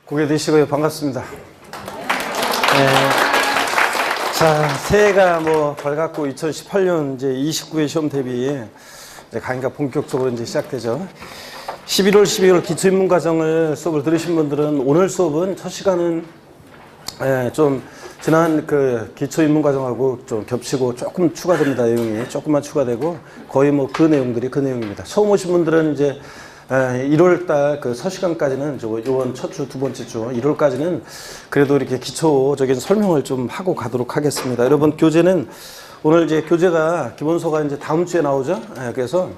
고개 드시고요. 반갑습니다. 네. 자, 새해가 밝았고 2018년 이제 29회 시험 대비 이제 강의가 본격적으로 이제 시작되죠. 11월, 12월 기초입문과정을 수업을 들으신 분들은 오늘 수업은 첫 시간은 좀 지난 그 기초입문과정하고 좀 겹치고 조금 추가됩니다. 내용이 조금만 추가되고 거의 그 내용들이 그 내용입니다. 처음 오신 분들은 이제 1월달 그 서시간까지는 요번 첫 주, 두 번째 주 1월까지는 그래도 이렇게 기초적인 설명을 좀 하고 가도록 하겠습니다. 여러분 교재는 오늘 이제 교재가 기본서가 이제 다음 주에 나오죠. 그래서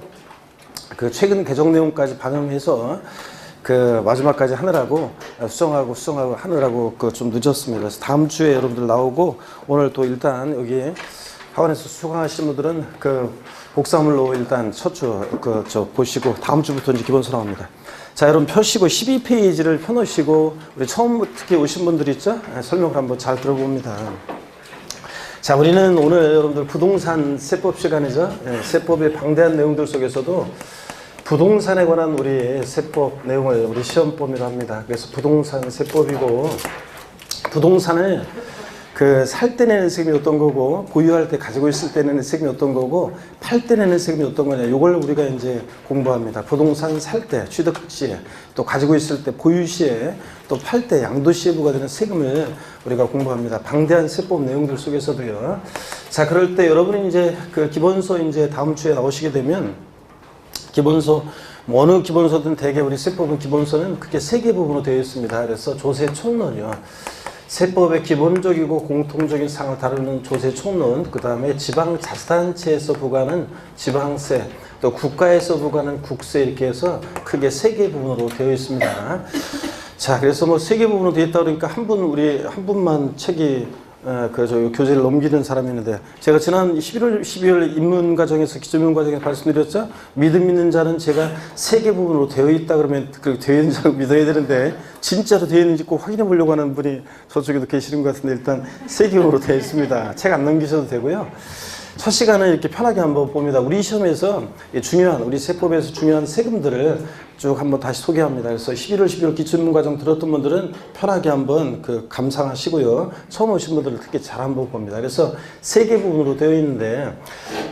그 최근 개정 내용까지 반영해서 그 마지막까지 하느라고 수정하고 하느라고 그 좀 늦었습니다. 그래서 다음 주에 여러분들 나오고 오늘 또 일단 여기 학원에서 수강하신 분들은 그 복사물로 일단 첫 주 보시고 다음 주부터 이제 기본서 나옵니다. 자, 여러분 펴시고 12페이지를 펴놓으시고 우리 처음 특히 오신 분들 있죠? 설명을 한번 잘 들어봅니다. 자, 우리는 오늘 여러분들 부동산 세법 시간이죠. 세법의 방대한 내용들 속에서도 부동산에 관한 우리 세법 내용을 우리 시험 범위로 합니다. 그래서 부동산 세법이고 부동산을 그 살 때 내는 세금이 어떤 거고 보유할 때 가지고 있을 때 내는 세금이 어떤 거고 팔 때 내는 세금이 어떤 거냐 이걸 우리가 이제 공부합니다. 부동산 살 때 취득 시에 또 가지고 있을 때 보유 시에 또 팔 때 양도 시에 부과되는 세금을 우리가 공부합니다. 방대한 세법 내용들 속에서도요. 자, 그럴 때 여러분이 이제 그 기본서 이제 다음 주에 나오시게 되면 기본서 어느 기본서든 대개 우리 세법은 기본서는 크게 세 개 부분으로 되어 있습니다. 그래서 조세 총론이요. 세법의 기본적이고 공통적인 사항을 다루는 조세 총론, 그 다음에 지방자치단체에서 부과하는 지방세, 또 국가에서 부과하는 국세 이렇게 해서 크게 세 개 부분으로 되어 있습니다. 자, 그래서 세 개 부분으로 되어 있다 그러니까 한 분만 책이 교재를 넘기는 사람이 있는데 제가 지난 11월, 12월 입문과정에서 기초입문과정에서 말씀드렸죠? 믿음 있는 자는 제가 세 개 부분으로 되어 있다 그러면 그 되어 있는 자고 믿어야 되는데 진짜로 되어 있는지 꼭 확인해 보려고 하는 분이 저쪽에도 계시는 것 같은데 일단 세 개 부분으로 되어 있습니다. 책 안 넘기셔도 되고요. 첫 시간은 이렇게 편하게 한번 봅니다. 우리 시험에서 우리 세법에서 중요한 세금들을 쭉 한번 다시 소개합니다. 그래서 11월, 12월 기초입문과정 들었던 분들은 편하게 한번 감상하시고요. 처음 오신 분들은 특히 잘 한번 봅니다. 그래서 세 개 부분으로 되어 있는데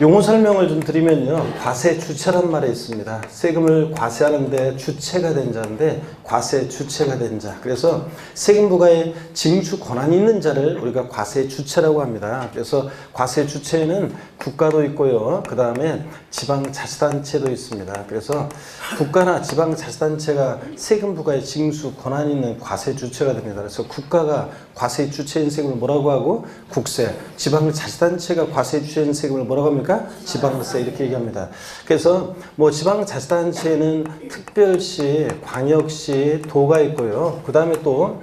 용어 설명을 좀 드리면요. 과세 주체란 말이 있습니다. 세금을 과세하는데 주체가 된 자인데 과세 주체가 된 자. 그래서 세금 부과에 징수 권한이 있는 자를 우리가 과세 주체라고 합니다. 그래서 과세 주체에는 국가도 있고요. 그 다음에 지방자치단체도 있습니다. 그래서 국가나 지방자치단체가 세금 부과에 징수 권한이 있는 과세 주체가 됩니다. 그래서 국가가 과세 주체인 세금을 뭐라고 하고 국세, 지방자치단체가 과세 주체인 세금을 뭐라고 합니까? 지방세 이렇게 얘기합니다. 그래서 지방자치단체에는 특별시, 광역시, 도가 있고요. 그 다음에 또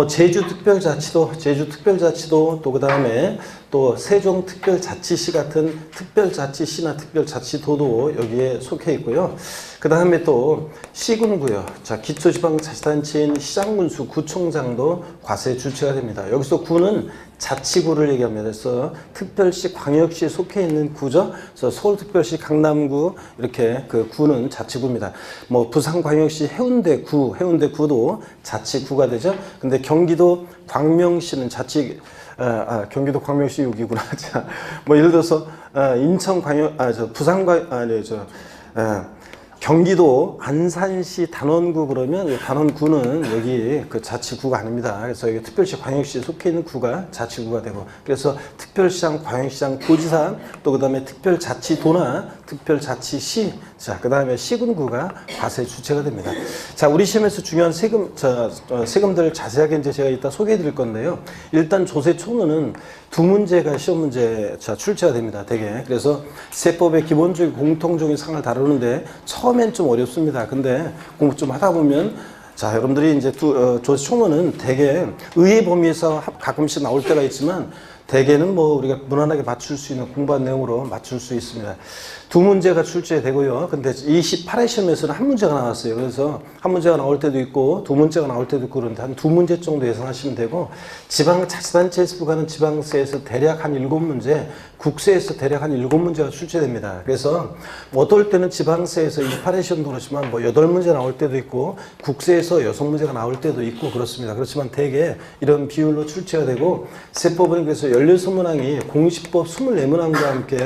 제주특별자치도 또 그 다음에 또 세종특별자치시 같은 특별자치시나 특별자치도도 여기에 속해 있고요. 그 다음에 또 시군구요. 자, 기초지방자치단체인 시장군수, 구청장도 과세 주체가 됩니다. 여기서 구는 자치구를 얘기합니다. 그래서 특별시, 광역시에 속해 있는 구죠. 그래서 서울특별시, 강남구 이렇게 그 구는 자치구입니다. 부산광역시 해운대구도 자치구가 되죠. 근데 경기도 광명시는 경기도 광명시 여기구나. 자, 예를 들어서 경기도 안산시 단원구 그러면 단원구는 여기 그 자치구가 아닙니다. 그래서 여기 특별시 광역시에 속해 있는 구가 자치구가 되고 그래서 특별시장, 광역시장, 도지사 또 그 다음에 특별자치도나 특별자치시 자, 그 다음에 시군구가 과세 주체가 됩니다. 자, 우리 시험에서 중요한 세금들을 자세하게 이제 제가 이따 소개해 드릴 건데요. 일단 조세 총론은 두 문제가 시험 문제 출제가 됩니다. 되게. 그래서 세법의 기본적인 공통적인 사항을 다루는데 처음엔 좀 어렵습니다. 근데 공부 좀 하다 보면 자, 여러분들이 이제 조세 총론은 되게 의의 범위에서 가끔씩 나올 때가 있지만 대개는 우리가 무난하게 맞출 수 있는 공부한 내용으로 맞출 수 있습니다. 두 문제가 출제되고요. 근데 28회 시험에서는 한 문제가 나왔어요. 그래서 한 문제가 나올 때도 있고 두 문제가 나올 때도 있고 그런데 한 두 문제 정도 예상하시면 되고 지방자치단체에서 부과하는 지방세에서 대략 한 7문제, 국세에서 대략 한 7문제가 출제됩니다. 그래서 어떨 때는 지방세에서 28회 시험도 그렇지만 뭐 8문제 나올 때도 있고 국세에서 6문제가 나올 때도 있고 그렇습니다. 그렇지만 대개 이런 비율로 출제가 되고 세법은 그래서 16문항이 공시법 24문항과 함께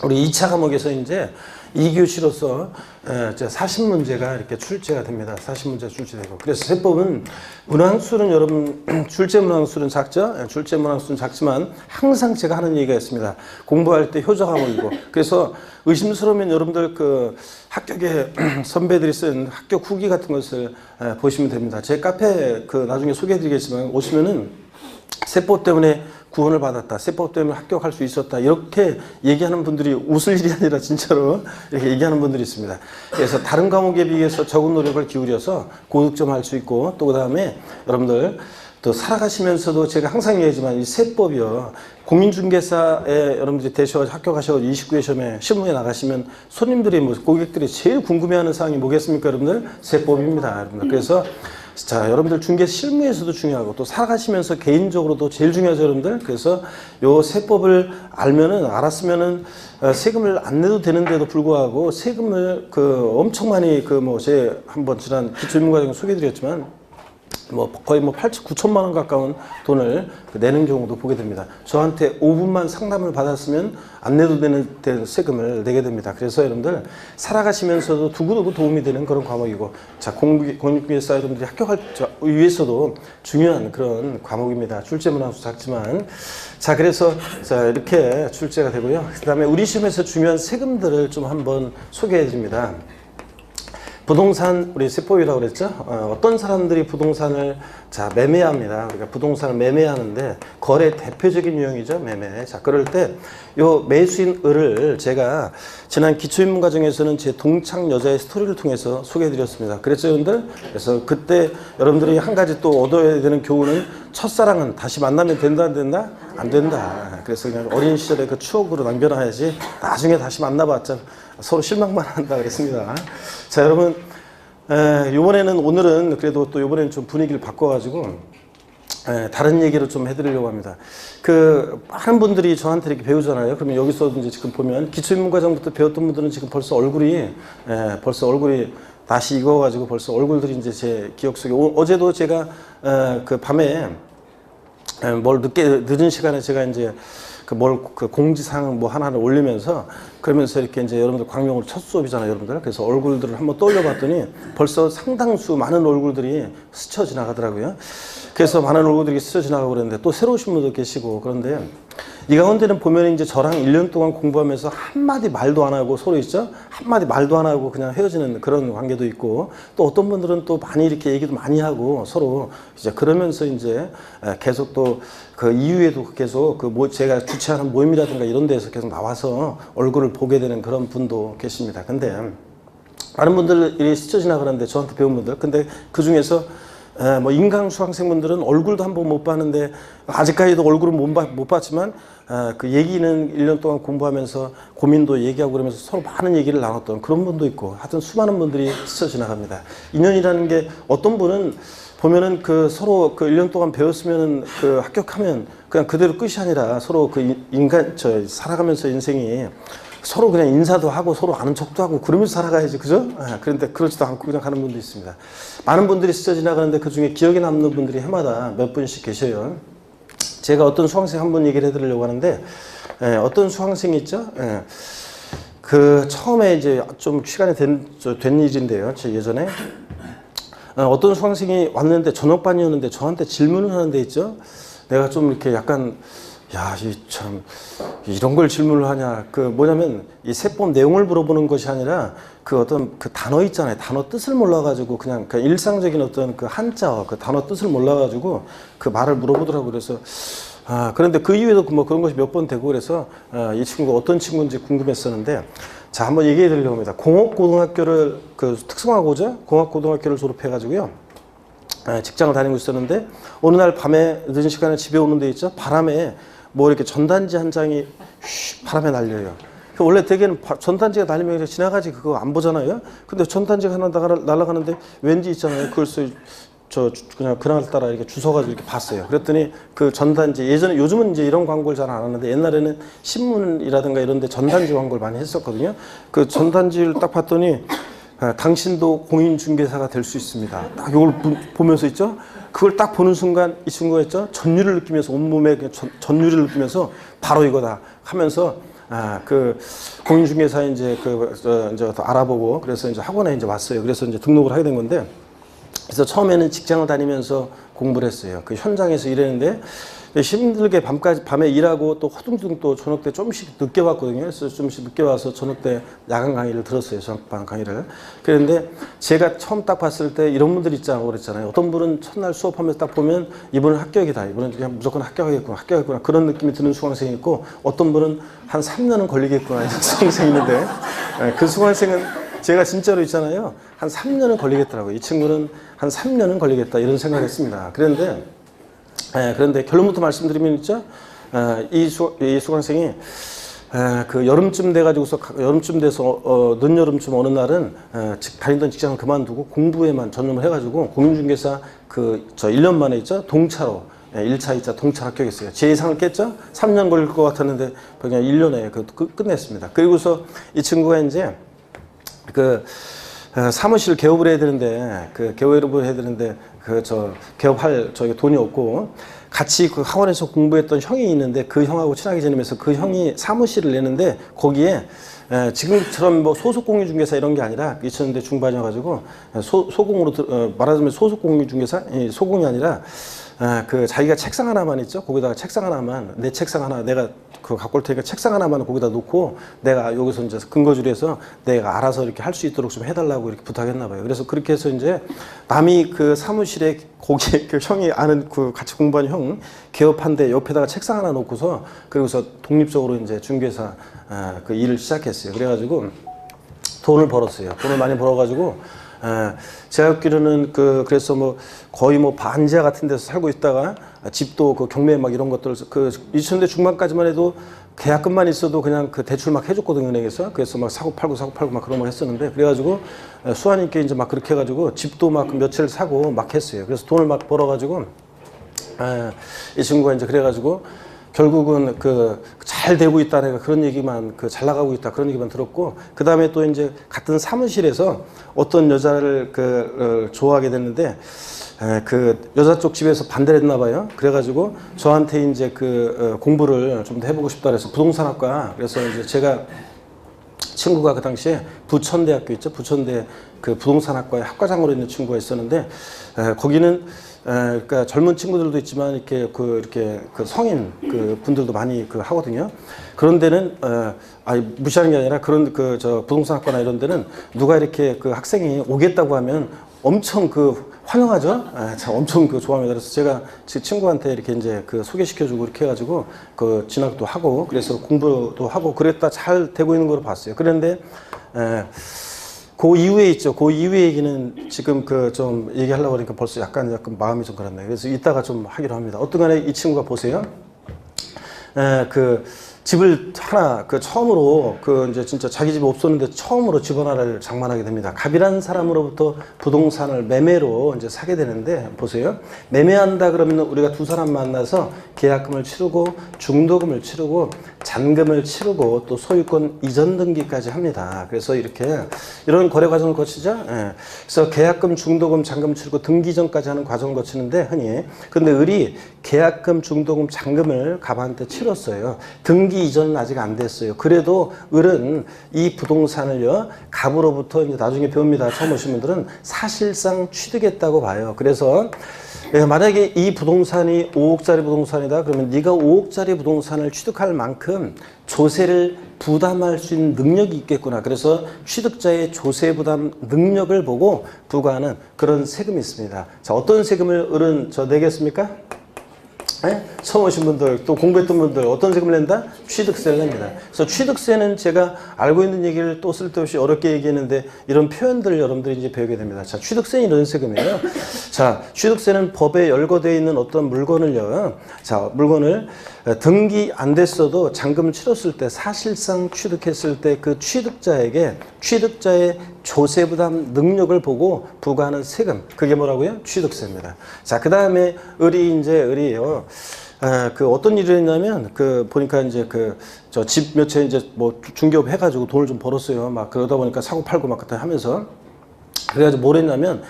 우리 2차 과목에서 이제 2교시로서 40문제가 이렇게 출제가 됩니다. 40문제 출제되고. 그래서 세법은 문항수는 여러분, 출제 문항수는 작죠? 출제 문항수는 작지만 항상 제가 하는 얘기가 있습니다. 공부할 때 효자 과목이고. 그래서 의심스러우면 여러분들 그 합격의 선배들이 쓴 합격 후기 같은 것을 보시면 됩니다. 제 카페 그 나중에 소개해 드리겠지만 오시면은 세법 때문에 구원을 받았다. 세법 때문에 합격할 수 있었다. 이렇게 얘기하는 분들이 웃을 일이 아니라 진짜로 이렇게 얘기하는 분들이 있습니다. 그래서 다른 과목에 비해서 적은 노력을 기울여서 고득점 할 수 있고 또 그 다음에 여러분들 또 살아가시면서도 제가 항상 얘기하지만 이 세법이요. 공인중개사에 여러분들이 대셔서 합격하셔서 29회 시험에 신문에 나가시면 손님들이 뭐 고객들이 제일 궁금해하는 사항이 뭐겠습니까, 여러분들? 세법입니다, 여러분들. 그래서 자, 여러분들 중개 실무에서도 중요하고 또 살아가시면서 개인적으로도 제일 중요하죠, 여러분들. 그래서 요 세법을 알았으면은 세금을 안 내도 되는데도 불구하고 세금을 엄청 많이 제 한번 지난 기초인문과정에 소개해드렸지만 거의 8천, 9천만 원 가까운 돈을 내는 경우도 보게 됩니다. 저한테 5분만 상담을 받았으면 안 내도 되는 세금을 내게 됩니다. 그래서 여러분들 살아가시면서도 두고두고 도움이 되는 그런 과목이고, 자, 공인중개사 여러분들이 합격할 위해서도 중요한 그런 과목입니다. 출제 문항수 작지만. 자, 그래서 이렇게 출제가 되고요. 그 다음에 우리 시험에서 중요한 세금들을 좀 한번 소개해 드립니다. 부동산, 우리 세법이라고 그랬죠? 어떤 사람들이 부동산을 매매합니다. 그러니까 부동산을 매매하는데 거래 대표적인 유형이죠, 매매. 자, 그럴 때 요 매수인 을을 제가 지난 기초인문 과정에서는 제 동창 여자의 스토리를 통해서 소개해 드렸습니다. 그랬죠, 여러분들? 그래서 그때 여러분들이 한 가지 또 얻어야 되는 교훈은 첫사랑은 다시 만나면 된다, 안 된다? 안 된다. 그래서 그냥 어린 시절의 그 추억으로 남겨놔야지 나중에 다시 만나봤자 서로 실망만 한다 그랬습니다. 자, 여러분, 오늘은 그래도 또 이번에는 좀 분위기를 바꿔가지고 다른 얘기를 좀 해드리려고 합니다. 많은 분들이 저한테 이렇게 배우잖아요. 그러면 여기서 이제 지금 보면 기초인문과정부터 배웠던 분들은 지금 벌써 얼굴이 다시 익어가지고 벌써 얼굴들이 이제 제 기억 속에 어제도 제가 밤에 늦은 시간에 제가 이제 공지사항 하나를 올리면서 그러면서 이렇게 이제 여러분들 광명으로 첫 수업이잖아요, 여러분들. 그래서 얼굴들을 한번 떠올려 봤더니 벌써 상당수 많은 얼굴들이 스쳐 지나가더라고요. 그래서 많은 얼굴들이 스쳐 지나가고 그러는데 또 새로 오신 분도 계시고 그런데 이 가운데는 보면 이제 저랑 1년 동안 공부하면서 한마디 말도 안 하고 서로 있죠? 한마디 말도 안 하고 그냥 헤어지는 그런 관계도 있고 또 어떤 분들은 또 많이 이렇게 얘기도 많이 하고 서로 이제 그러면서 이제 계속 또 이후에도 계속 제가 주최하는 모임이라든가 이런 데서 계속 나와서 얼굴을 보게 되는 그런 분도 계십니다. 근데 많은 분들이 스쳐 지나가는데 저한테 배운 분들 근데 그 중에서 인강 수강생분들은 얼굴도 한번 못 봤는데 아직까지도 얼굴은 못 봤지만 그 얘기는 1년 동안 공부하면서 고민도 얘기하고 그러면서 서로 많은 얘기를 나눴던 그런 분도 있고 하여튼 수많은 분들이 스쳐 지나갑니다. 인연이라는 게 어떤 분은 보면은 서로 1년 동안 배웠으면은 합격하면 그냥 그대로 끝이 아니라 서로 살아가면서 인생이 서로 그냥 인사도 하고 서로 아는 척도 하고 그러면서 살아가야지, 그죠? 그런데 그렇지도 않고 그냥 가는 분도 있습니다. 많은 분들이 스쳐 지나가는데 그 중에 기억에 남는 분들이 해마다 몇 분씩 계셔요. 제가 어떤 수강생 한 분 얘기를 해드리려고 하는데, 어떤 수강생이 있죠? 처음에 이제 좀 시간이 된 일인데요. 제 예전에. 어떤 수강생이 왔는데 저녁반이었는데 저한테 질문을 하는데 있죠? 내가 좀 이렇게 약간 이런 걸 질문을 하냐. 뭐냐면, 이 세법 내용을 물어보는 것이 아니라, 단어 있잖아요. 단어 뜻을 몰라가지고, 그냥 일상적인 어떤 한자, 단어 뜻을 몰라가지고, 말을 물어보더라고요. 그래서, 그런데 그 이후에도 그런 것이 몇 번 되고, 그래서, 이 친구가 어떤 친구인지 궁금했었는데, 자, 한번 얘기해 드리려고 합니다. 공업고등학교를, 특성화고죠? 공업고등학교를 졸업해가지고요. 직장을 다니고 있었는데, 어느 날 밤에 늦은 시간에 집에 오는 데 있죠? 바람에, 이렇게 전단지 한 장이 바람에 날려요. 원래 대개는 전단지가 날리면 지나가지 그거 안 보잖아요. 근데 전단지가 하나 날아가는데 왠지 있잖아요. 그걸 그냥 그날따라 이렇게 주워가지고 이렇게 봤어요. 그랬더니 그 전단지 예전에 요즘은 이제 이런 광고를 잘 안 하는데 옛날에는 신문이라든가 이런 데 전단지 광고를 많이 했었거든요. 그 전단지를 딱 봤더니 당신도 공인중개사가 될 수 있습니다. 딱 이걸 보면서 있죠. 그걸 딱 보는 순간 이 친구가 있죠. 전율을 느끼면서 온몸에 전율을 느끼면서 바로 이거다 하면서 그 공인중개사 이제 이제 알아보고 그래서 이제 학원에 이제 왔어요. 그래서 이제 등록을 하게 된 건데. 그래서 처음에는 직장을 다니면서 공부를 했어요. 그 현장에서 일했는데 힘들게 밤에 일하고 또 허둥둥 또 저녁 때 좀씩 늦게 왔거든요. 그래서 좀씩 늦게 와서 저녁 때 야간 강의를 들었어요. 저녁반 강의를. 그런데 제가 처음 딱 봤을 때 이런 분들 있자고 그랬잖아요. 어떤 분은 첫날 수업하면서 딱 보면 이분은 합격이다. 이분은 그냥 무조건 합격하겠구나. 그런 느낌이 드는 수강생이 있고 어떤 분은 한 3년은 걸리겠구나. 이런 수강생이 있는데 그 수강생은 제가 진짜로 있잖아요. 한 3년은 걸리겠더라고요. 이 친구는 한 3년은 걸리겠다. 이런 생각을 했습니다. 그런데 결론부터 말씀드리면 있죠. 이 수강생이 그 여름쯤 돼가지고서 여름쯤 돼서 늦여름쯤 어느 날은 다니던 직장을 그만두고 공부에만 전념을 해가지고 공인중개사 1년 만에 있죠. 동차로 1차, 2차 동차 합격했어요. 제 예상을 깼죠. 3년 걸릴 것 같았는데 그냥 1년에 끝냈습니다. 그리고서 이 친구가 이제 사무실 개업을 해야 되는데 개업할 돈이 없고 같이 그 학원에서 공부했던 형이 있는데 그 형하고 친하게 지내면서 그 형이 사무실을 내는데 거기에 지금처럼 뭐 소속 공인중개사 이런 게 아니라 2000년대 중반이어가지고 소공으로 말하자면 소속 공인중개사 소공이 아니라 자기가 책상 하나만 있죠. 거기다가 책상 하나만 내 책상 하나 내가 갖고 올 테니까 책상 하나만 거기다 놓고 내가 여기서 이제 근거지로 내가 알아서 이렇게 할 수 있도록 좀 해달라고 이렇게 부탁했나 봐요. 그래서 그렇게 해서 이제 남이 그 사무실에 거기에 그 형이 아는 그 같이 공부한 형 개업한데 옆에다가 책상 하나 놓고서 그리고서 독립적으로 이제 중개사 그 일을 시작했어요. 그래가지고 돈을 벌었어요. 돈을 많이 벌어가지고 제가 듣기로는 그래서 뭐 거의 뭐 반지하 같은 데서 살고 있다가 집도 그 경매 막 이런 것들 2000년대 중반까지만 해도 계약금만 있어도 그냥 그 대출 막 해줬거든요, 은행에서. 그래서 막 사고 팔고 막 그런 걸 했었는데 그래가지고 수아님께 이제 막 그렇게 해가지고 집도 막 며칠 사고 막 했어요. 그래서 돈을 막 벌어가지고 이 친구가 이제 그래가지고 결국은 잘 되고 있다는 그런 얘기만 잘 나가고 있다 그런 얘기만 들었고 그 다음에 또 이제 같은 사무실에서 어떤 여자를 좋아하게 됐는데 그 여자 쪽 집에서 반대를 했나 봐요. 그래가지고 저한테 이제 공부를 좀 더 해보고 싶다 그래서 부동산학과 그래서 이제 제가 친구가 그 당시에 부천대학교 있죠. 부천대 그 부동산학과에 학과장으로 있는 친구가 있었는데 거기는 그러니까 젊은 친구들도 있지만 이렇게 성인 분들도 많이 하거든요. 그런 데는 무시하는 게 아니라 저 부동산학과나 이런 데는 누가 이렇게 학생이 오겠다고 하면 엄청 환영하죠. 엄청 좋아합니다. 그래서 제가 제 친구한테 이렇게 이제 소개시켜주고 이렇게 해가지고 진학도 하고 그래서 공부도 하고 그랬다 잘 되고 있는 걸 봤어요. 그런데 그 이후에 있죠. 그 이후의 얘기는 지금 좀 얘기하려고 하니까 벌써 약간 마음이 좀 그렇네요. 그래서 이따가 좀 하기로 합니다. 어떤 간에 이 친구가 보세요. 집을 하나 처음으로 이제 진짜 자기 집이 없었는데 처음으로 집 하나를 장만하게 됩니다. 갑이라는 사람으로부터 부동산을 매매로 이제 사게 되는데 보세요. 매매한다 그러면 우리가 두 사람 만나서 계약금을 치르고 중도금을 치르고 잔금을 치르고 또 소유권 이전 등기까지 합니다. 그래서 이런 거래 과정을 거치죠. 그래서 계약금, 중도금, 잔금 치르고 등기 전까지 하는 과정을 거치는데 흔히 근데 을이 계약금, 중도금, 잔금을 갑한테 치렀어요. 등기 이전은 아직 안 됐어요. 그래도 을은 이 부동산을요 갑으로부터 이제 나중에 배웁니다. 처음 오신 분들은 사실상 취득했다고 봐요. 그래서 만약에 이 부동산이 5억짜리 부동산이다 그러면 네가 5억짜리 부동산을 취득할 만큼 조세를 부담할 수 있는 능력이 있겠구나. 그래서 취득자의 조세 부담 능력을 보고 부과하는 그런 세금이 있습니다. 자, 어떤 세금을 을은 내겠습니까? 처음 오신 분들, 또 공부했던 분들 어떤 세금을 낸다? 취득세를 냅니다. 그래서 취득세는 제가 알고 있는 얘기를 또 쓸데없이 어렵게 얘기했는데 이런 표현들을 여러분들이 이제 배우게 됩니다. 자, 취득세는 이런 세금이에요. 자, 취득세는 법에 열거되어 있는 어떤 물건을요. 자, 물건을 등기 안 됐어도 잔금을 치렀을 때 사실상 취득했을 때 그 취득자의 조세 부담 능력을 보고 부과하는 세금. 그게 뭐라고요? 취득세입니다. 자, 그 다음에 을이요. 그 어떤 일을 했냐면 보니까 이제 저 집 몇 채 이제 뭐 중개업 해가지고 돈을 좀 벌었어요. 막 그러다 보니까 사고 팔고 막 그때 하면서 그래가지고 뭘 했냐면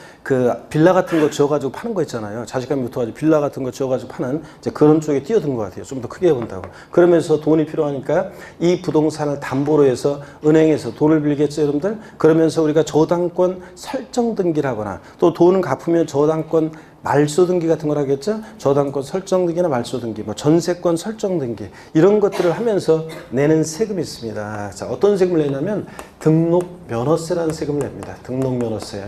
빌라 같은 거 지어가지고 파는 거 있잖아요. 자식감이 붙어가지고 빌라 같은 거 지어가지고 파는 이제 그런 쪽에 뛰어든 것 같아요. 좀 더 크게 해본다고. 그러면서 돈이 필요하니까 이 부동산을 담보로 해서 은행에서 돈을 빌겠죠, 여러분들? 그러면서 우리가 저당권 설정 등기라거나 또 돈을 갚으면 저당권 말소 등기 같은 걸 하겠죠? 저당권 설정 등기나 말소 등기, 뭐 전세권 설정 등기 이런 것들을 하면서 내는 세금이 있습니다. 자, 어떤 세금을 내냐면 등록 면허세라는 세금을 냅니다. 등록 면허세.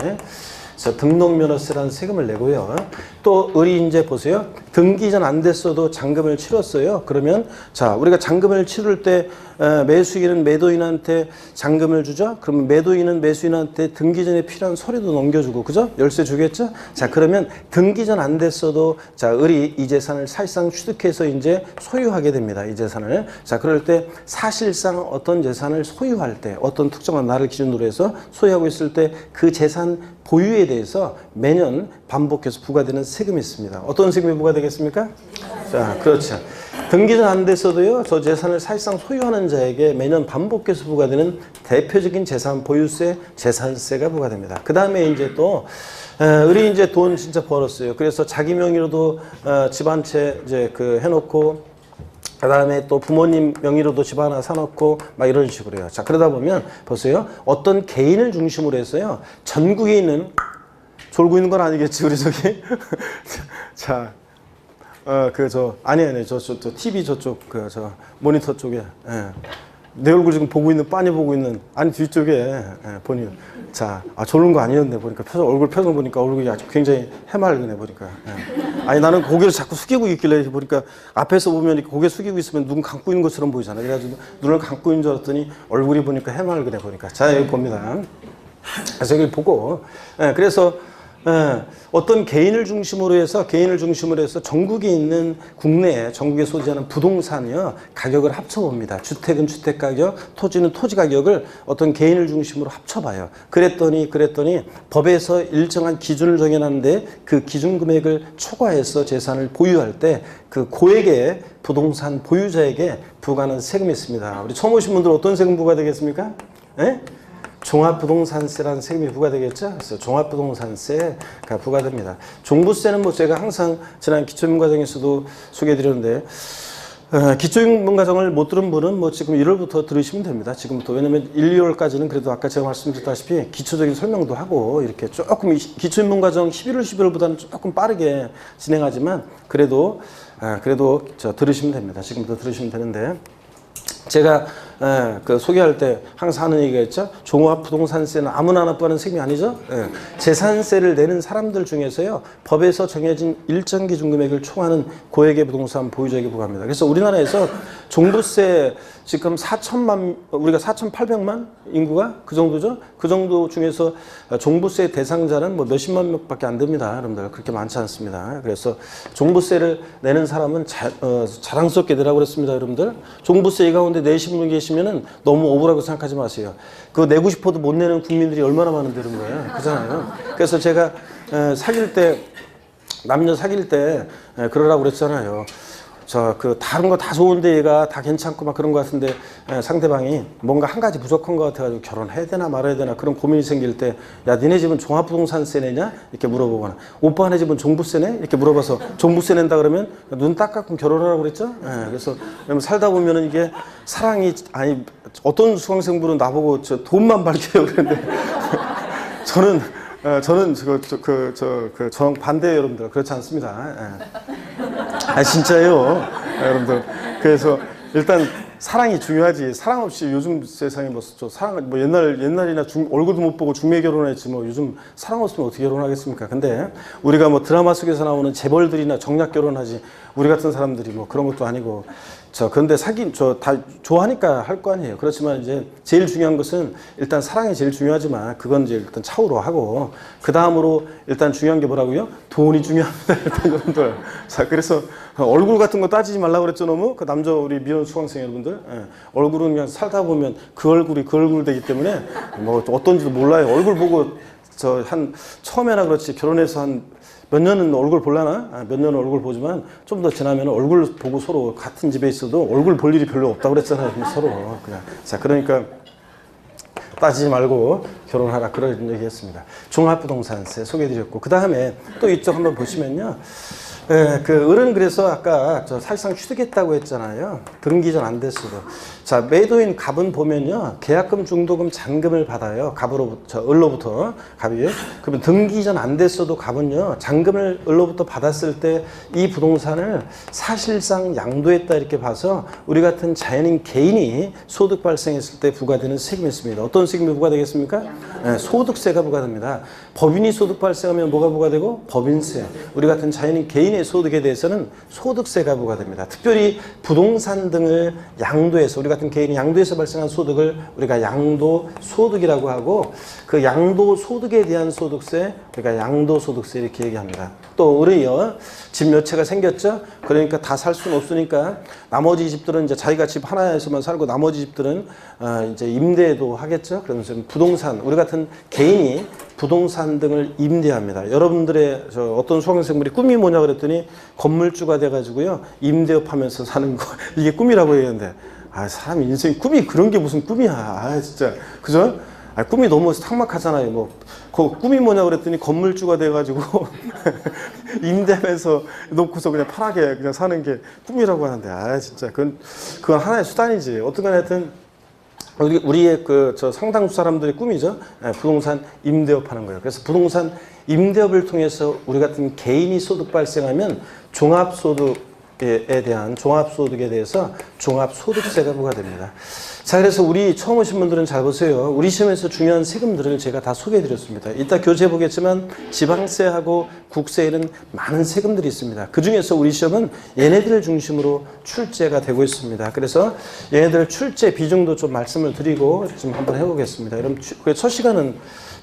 그래서 등록면허세라는 세금을 내고요. 또 을이 이제 보세요. 등기 전 안 됐어도 잔금을 치렀어요. 그러면 자, 우리가 잔금을 치를 때 매수인은 매도인한테 잔금을 주죠. 그러면 매도인은 매수인한테 등기 전에 필요한 서류도 넘겨주고, 그죠? 열쇠 주겠죠? 자, 그러면 등기 전 안 됐어도 자, 을이 이 재산을 사실상 취득해서 이제 소유하게 됩니다. 이 재산을. 자, 그럴 때 사실상 어떤 재산을 소유할 때 어떤 특정한 날을 기준으로 해서 소유하고 있을 때 그 재산 보유에 대해서 매년 반복해서 부과되는 세금이 있습니다. 어떤 세금이 부과되겠습니까? 자, 그렇죠. 등기 전 안 됐어도요, 저 재산을 사실상 소유하는 자에게 매년 반복해서 부과되는 대표적인 재산 보유세, 재산세가 부과됩니다. 그 다음에 이제 또, 을이 이제 돈 진짜 벌었어요. 그래서 자기 명의로도 집 한 채 이제 해놓고, 그 다음에 또 부모님 명의로도 집 하나 사놓고 막 이런 식으로요. 자, 그러다 보면 보세요. 어떤 개인을 중심으로 해서요. 전국에 있는, 졸고 있는 건 아니겠지, 우리 저기. 자, 아니, 저 TV 저쪽, 모니터 쪽에. 예. 내 얼굴 지금 보고 있는, 빤히 보고 있는, 아니, 뒤쪽에, 보니. 자, 졸는 거 아니었네, 보니까. 얼굴 표정 보니까 얼굴이 아주 굉장히 해맑으네, 보니까. 예. 아니, 나는 고개를 자꾸 숙이고 있길래 보니까 앞에서 보면 고개 숙이고 있으면 눈 감고 있는 것처럼 보이잖아. 그래가지고 눈을 감고 있는 줄 알았더니 얼굴이 보니까 해맑으네, 보니까. 자, 여기 봅니다. 그래서 여기 보고, 그래서, 어떤 개인을 중심으로 해서 전국에 있는 전국에 소지하는 부동산이요 가격을 합쳐봅니다. 주택은 주택 가격, 토지는 토지 가격을 어떤 개인을 중심으로 합쳐봐요. 그랬더니 법에서 일정한 기준을 정해놨는데 그 기준 금액을 초과해서 재산을 보유할 때 그 고액의 부동산 보유자에게 부과하는 세금이 있습니다. 우리 처음 오신 분들 어떤 세금 부과되겠습니까? 예? 종합부동산세라는 세금이 부과되겠죠. 그래서 종합부동산세가 부과됩니다. 종부세는 뭐 제가 항상 지난 기초인문과정에서도 소개해드렸는데 기초인문과정을 못 들은 분은 뭐 지금 1월부터 들으시면 됩니다. 지금부터. 왜냐면 1, 2월까지는 그래도 아까 제가 말씀드렸다시피 기초적인 설명도 하고 이렇게 조금 기초인문과정 11월, 12월보다는 조금 빠르게 진행하지만 그래도 들으시면 됩니다. 지금부터 들으시면 되는데 제가 소개할 때 항상 하는 얘기가 있죠. 종합부동산세는 아무나 납부하는 세금이 아니죠. 재산세를 내는 사람들 중에서요. 법에서 정해진 일정 기준 금액을 초과하는 고액의 부동산 보유자에게 부과합니다. 그래서 우리나라에서 종부세 지금 우리가 4,800만 인구가 그 정도죠. 그 정도 중에서 종부세 대상자는 뭐 몇십만 명밖에 안 됩니다. 여러분들 그렇게 많지 않습니다. 그래서 종부세를 내는 사람은 자랑스럽게 내라고 그랬습니다. 여러분들 종부세 이 가운데 내신 분 계시면은 너무 억울하고 생각하지 마세요. 그거 내고 싶어도 못 내는 국민들이 얼마나 많은데 그런 거예요. 그렇잖아요. 그래서 제가 남녀 사귈 때 그러라고 그랬잖아요. 다른 거 다 좋은데 얘가 다 괜찮고 막 그런 것 같은데 상대방이 뭔가 한 가지 부족한 것 같아가지고 결혼해야 되나 말아야 되나 그런 고민이 생길 때 야, 니네 집은 종합부동산세 내냐? 이렇게 물어보거나 오빠네 집은 종부세 내? 이렇게 물어봐서 종부세 낸다 그러면 눈 딱 감고 결혼하라고 그랬죠? 그래서 살다 보면은 이게 사랑이, 아니, 어떤 수강생분은 나보고 돈만 밝혀요 그랬는데 저는 정 반대예요, 여러분들. 그렇지 않습니다. 진짜요, 여러분들. 그래서 일단 사랑이 중요하지. 사랑 없이 요즘 세상에 뭐, 저 사랑, 뭐 옛날이나 얼굴도 못 보고 중매 결혼했지 뭐 요즘 사랑 없으면 어떻게 결혼하겠습니까? 근데 우리가 뭐 드라마 속에서 나오는 재벌들이나 정략 결혼하지 우리 같은 사람들이 뭐 그런 것도 아니고 그런데 다 좋아하니까 할 거 아니에요. 그렇지만 이제 제일 중요한 것은 일단 사랑이 제일 중요하지만 그건 이제 일단 차후로 하고 그 다음으로 일단 중요한 게 뭐라고요? 돈이 중요합니다. 일단 여러분들. 자, 그래서 얼굴 같은 거 따지지 말라고 그랬죠, 너무? 그 남자 우리 미혼 수강생 여러분들. 예. 얼굴은 그냥 살다 보면 그 얼굴이 그 얼굴 되기 때문에 뭐 어떤지도 몰라요. 얼굴 보고 처음에나 그렇지 결혼해서 몇 년은 얼굴 볼라나? 몇 년은 얼굴 보지만 좀 더 지나면 얼굴 보고 서로 같은 집에 있어도 얼굴 볼 일이 별로 없다고 그랬잖아요. 서로. 그냥. 자, 그러니까 따지지 말고 결혼하라 그런 얘기 했습니다. 종합부동산세 소개해드렸고 그 다음에 또 이쪽 한번 보시면요. 그 을은 그래서 아까 사실상 취득했다고 했잖아요. 등기전 안 됐어도. 자, 매도인 갑은 보면요. 계약금, 중도금, 잔금을 받아요. 을로부터 갑이. 그러면 등기전 안 됐어도 갑은요. 잔금을 을로부터 받았을 때 이 부동산을 사실상 양도했다 이렇게 봐서 우리 같은 자연인 개인이 소득 발생했을 때 부과되는 세금이 있습니다. 어떤 세금이 부과되겠습니까? 소득세가 부과됩니다. 법인이 소득 발생하면 뭐가 부과되고? 법인세. 우리 같은 자연인 개인의 소득에 대해서는 소득세가 부과됩니다. 특별히 부동산 등을 양도해서 우리 같은 개인이 양도해서 발생한 소득을 우리가 양도소득이라고 하고 그 양도소득에 대한 소득세 우리가 양도소득세 이렇게 얘기합니다. 또 을이요. 집 몇 채가 생겼죠? 그러니까 다 살 수는 없으니까 나머지 집들은 이제 자기가 집 하나에서만 살고 나머지 집들은 이제 임대도 하겠죠? 그러면서 부동산 우리 같은 개인이 부동산 등을 임대합니다. 여러분들의 어떤 수강생분이 꿈이 뭐냐 그랬더니 건물주가 돼가지고요. 임대업 하면서 사는 거. 이게 꿈이라고 얘기하는데 사람 인생 꿈이 그런 게 무슨 꿈이야. 진짜. 그죠? 꿈이 너무 삭막하잖아요. 뭐, 그 꿈이 뭐냐 그랬더니 건물주가 돼가지고 임대하면서 놓고서 그냥 편하게 그냥 사는 게 꿈이라고 하는데, 진짜. 그건 하나의 수단이지. 어떤 간 하여튼, 우리의 상당수 사람들의 꿈이죠. 부동산 임대업 하는 거예요. 그래서 부동산 임대업을 통해서 우리 같은 개인이 소득 발생하면 종합소득에 대해서 종합소득세가 부과됩니다. 자, 그래서 우리 처음 오신 분들은 잘 보세요. 우리 시험에서 중요한 세금들을 제가 다 소개해 드렸습니다. 이따 교재 보겠지만 지방세하고 국세에는 많은 세금들이 있습니다. 그 중에서 우리 시험은 얘네들을 중심으로 출제가 되고 있습니다. 그래서 얘네들 출제 비중도 좀 말씀을 드리고 좀 한번 해보겠습니다. 여러분, 첫 시간은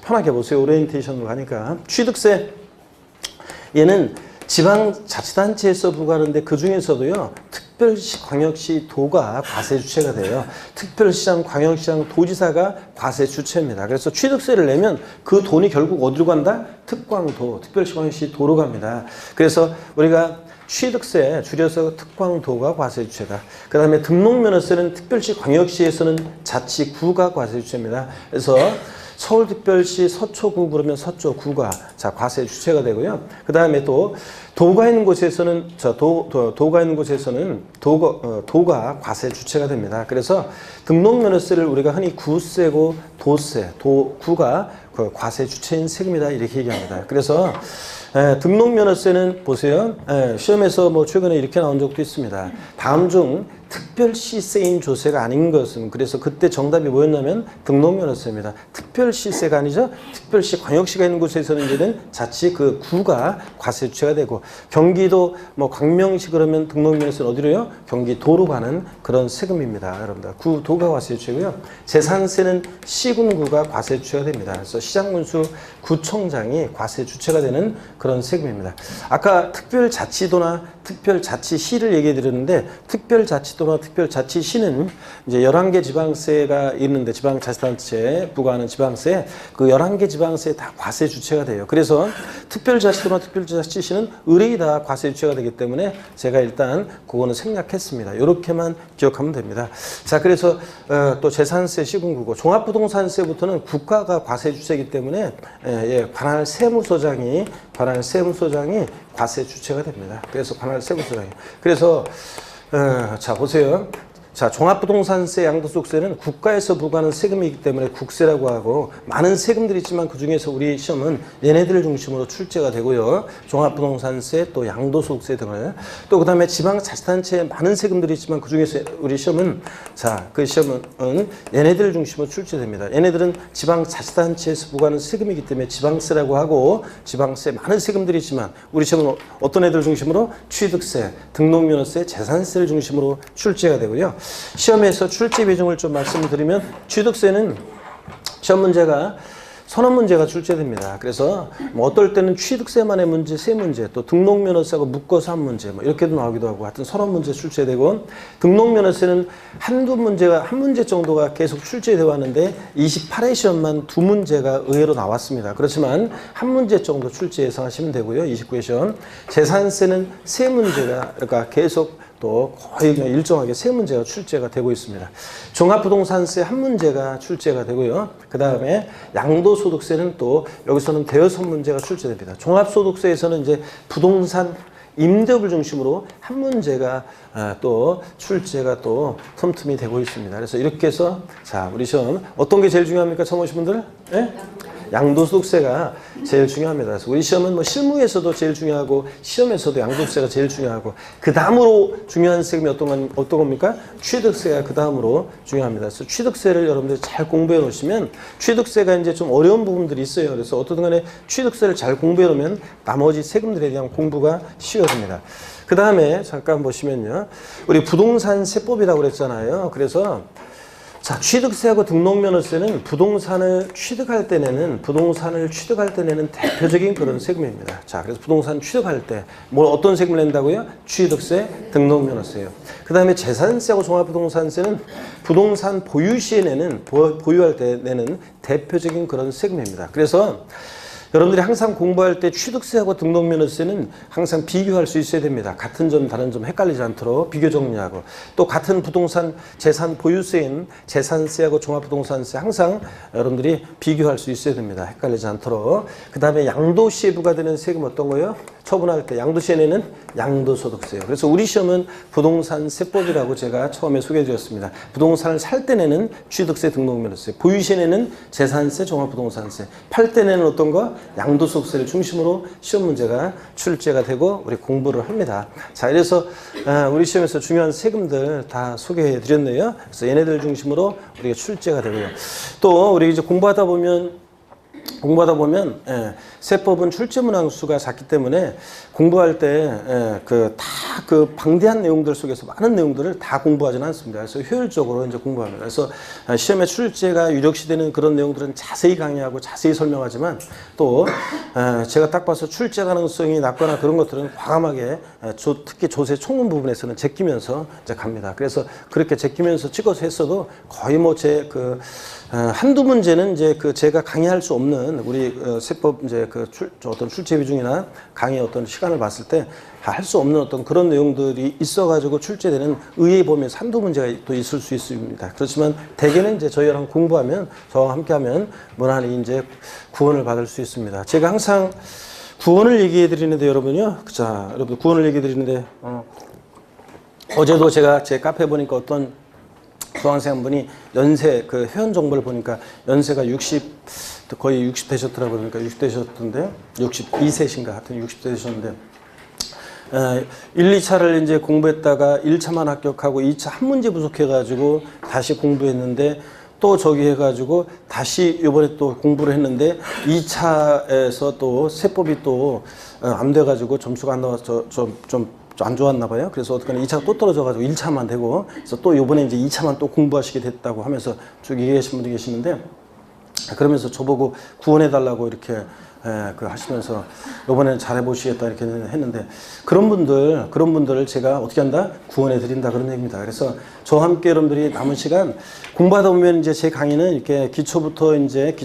편하게 보세요. 오리엔테이션으로 가니까. 취득세, 얘는 지방자치단체에서 부과하는데 그 중에서도요. 특별시, 광역시, 도가 과세 주체가 돼요. 특별시장, 광역시장, 도지사가 과세 주체입니다. 그래서 취득세를 내면 그 돈이 결국 어디로 간다? 특광도, 특별시, 광역시, 도로 갑니다. 그래서 우리가 취득세 줄여서 특광도가 과세 주체다. 그 다음에 등록면허세는 특별시, 광역시에서는 자치구가 과세 주체입니다. 그래서 서울특별시 서초구 그러면 서초구가 과세 주체가 되고요. 그 다음에 또 도가 있는 곳에서는 도가 있는 곳에서는 도가 과세 주체가 됩니다. 그래서 등록면허세를 우리가 흔히 구세고 도세, 구가 과세 주체인 세금이다 이렇게 얘기합니다. 그래서 등록면허세는 보세요. 시험에서 뭐 최근에 이렇게 나온 적도 있습니다. 다음 중 특별시세인 조세가 아닌 것은 그래서 그때 정답이 뭐였냐면 등록면허세입니다. 특별시세가 아니죠. 특별시 광역시가 있는 곳에서는 이제는 자치 그 구가 과세 주체가 되고 경기도 뭐 광명시 그러면 등록면허세는 어디로요? 경기도로 가는 그런 세금입니다. 여러분들 구도가 과세 주체고요. 재산세는 시군구가 과세 주체가 됩니다. 그래서 시장군수 구청장이 과세 주체가 되는 그런 세금입니다. 아까 특별자치도나 특별자치시를 얘기해 드렸는데 특별자치도나 특별자치시는 이제 11개 지방세가 있는데 지방자치단체에 부과하는 지방세 그 11개 지방세 다 과세 주체가 돼요. 그래서 특별자치도나 특별자치시는 의뢰이 다 과세 주체가 되기 때문에 제가 일단 그거는 생략했습니다. 이렇게만 기억하면 됩니다. 자, 그래서 또 재산세 시군구고 종합부동산세부터는 국가가 과세 주체이기 때문에 관할 세무서장이 과세 주체가 됩니다. 그래서 관할 세무서장이. 그래서 자 보세요. 자, 종합부동산세, 양도소득세는 국가에서 부과하는 세금이기 때문에 국세라고 하고 많은 세금들이 있지만 그중에서 우리 시험은 얘네들을 중심으로 출제가 되고요. 종합부동산세 또 양도소득세 등을 또 그다음에 지방자치단체에 많은 세금들이 있지만 그중에서 우리 시험은 자, 그 시험은 얘네들을 중심으로 출제됩니다. 얘네들은 지방자치단체에서 부과하는 세금이기 때문에 지방세라고 하고 지방세 많은 세금들이 있지만 우리 시험은 어떤 애들 중심으로 취득세, 등록면허세, 재산세를 중심으로 출제가 되고요. 시험에서 출제 비중을 좀 말씀드리면 취득세는 시험 문제가 선언 문제가 출제됩니다. 그래서 뭐 어떨 때는 취득세만의 문제, 세 문제, 또 등록면허세하고 묶어서 한 문제, 뭐 이렇게도 나오기도 하고, 하여튼 선언 문제 출제되고, 등록면허세는 한 문제 정도가 계속 출제되어 왔는데 28회 시험만 2문제가 의외로 나왔습니다. 그렇지만 한 문제 정도 출제 예상하시면 되고요. 29회 시험. 재산세는 세 문제가 그러니까 계속 또 거의 그냥 일정하게 세 문제가 출제가 되고 있습니다. 종합부동산세 한 문제가 출제가 되고요. 그 다음에 양도소득세는 또 여기서는 대여섯 문제가 출제됩니다. 종합소득세에서는 이제 부동산 임대업을 중심으로 한 문제가 또 출제가 또 틈틈이 되고 있습니다. 그래서 이렇게 해서 자, 우리 시험 어떤 게 제일 중요합니까? 처음 오신 분들? 네? 양도소득세가 제일 중요합니다. 그래서 우리 시험은 뭐 실무에서도 제일 중요하고 시험에서도 양도소득세가 제일 중요하고 그 다음으로 중요한 세금이 어떤 겁니까? 취득세가 그 다음으로 중요합니다. 그래서 취득세를 여러분들이 잘 공부해 놓으시면 취득세가 이제 좀 어려운 부분들이 있어요. 그래서 어떻든 간에 취득세를 잘 공부해 놓으면 나머지 세금들에 대한 공부가 쉬워집니다. 그 다음에 잠깐 보시면요. 우리 부동산 세법이라고 그랬잖아요. 그래서 자, 취득세하고 등록면허세는 부동산을 취득할 때 내는 대표적인 그런 세금입니다. 자, 그래서 부동산 취득할 때 뭘 어떤 세금을 낸다고요? 취득세, 등록면허세요. 그 다음에 재산세하고 종합부동산세는 부동산 보유 시에 내는 보유할 때 내는 대표적인 그런 세금입니다. 그래서 여러분들이 항상 공부할 때 취득세하고 등록면허세는 항상 비교할 수 있어야 됩니다. 같은 점 다른 점 헷갈리지 않도록 비교 정리하고 또 같은 부동산 재산 보유세인 재산세하고 종합부동산세 항상 여러분들이 비교할 수 있어야 됩니다. 헷갈리지 않도록. 그 다음에 양도시에 부과되는 세금 어떤 거예요? 처분할 때 양도시에 내는 양도소득세요. 그래서 우리 시험은 부동산세법이라고 제가 처음에 소개해드렸습니다. 부동산을 살 때 내는 취득세, 등록면허세, 보유시에 내는 재산세, 종합부동산세, 팔 때 내는 어떤 거? 양도소득세를 중심으로 시험 문제가 출제가 되고 우리 공부를 합니다. 자, 이래서 우리 시험에서 중요한 세금들 다 소개해드렸네요. 그래서 얘네들 중심으로 우리가 출제가 되고요. 또 우리 이제 공부하다 보면 세법은 출제 문항수가 작기 때문에 공부할 때 그 방대한 내용들 속에서 많은 내용들을 다 공부하지는 않습니다. 그래서 효율적으로 이제 공부합니다. 그래서 시험에 출제가 유력시되는 그런 내용들은 자세히 강의하고 자세히 설명하지만 또 제가 딱 봐서 출제 가능성이 낮거나 그런 것들은 과감하게 특히 조세 총론 부분에서는 제끼면서 이제 갑니다. 그래서 그렇게 제끼면서 찍어서 했어도 거의 뭐 한두 문제는 이제 제가 강의할 수 없는 우리 세법 이제 어떤 출제 비중이나 강의 어떤 시간을 봤을 때 할 수 없는 어떤 그런 내용들이 있어가지고 출제되는 의의 범위에서 한두 문제가 또 있을 수 있습니다. 그렇지만 대개는 이제 저희랑 공부하면 저와 함께하면 무난히 이제 구원을 받을 수 있습니다. 제가 항상 구원을 얘기해 드리는데 여러분요, 자, 여러분 구원을 얘기해 드리는데 어제도 제가 제 카페 보니까 어떤 수강생 한 분이 연세 회원 정보를 보니까 연세가 거의 60 되셨더라고요. 그러니까 60 되셨던데 62세신가 하여튼 60 되셨는데 1, 2차를 이제 공부했다가 1차만 합격하고 2차 한 문제 부족해가지고 다시 공부했는데 또 저기 해가지고 다시 이번에 또 공부를 했는데 2차에서 또 세법이 또 안 돼가지고 점수가 안 나와서 좀 안 좋았나 봐요. 그래서 어떡하나 2차가 또 떨어져가지고 1차만 되고 그래서 또 이번에 이제 2차만 또 공부하시게 됐다고 하면서 쭉 얘기하신 분이 계시는데 그러면서 저보고 구원해달라고 이렇게 하시면서 이번에는 잘해보시겠다 이렇게 했는데 그런 분들을 제가 어떻게 한다? 구원해드린다 그런 얘기입니다. 그래서 저와 함께 여러분들이 남은 시간 공부하다 보면 이제 제 강의는 이렇게 기초부터 이제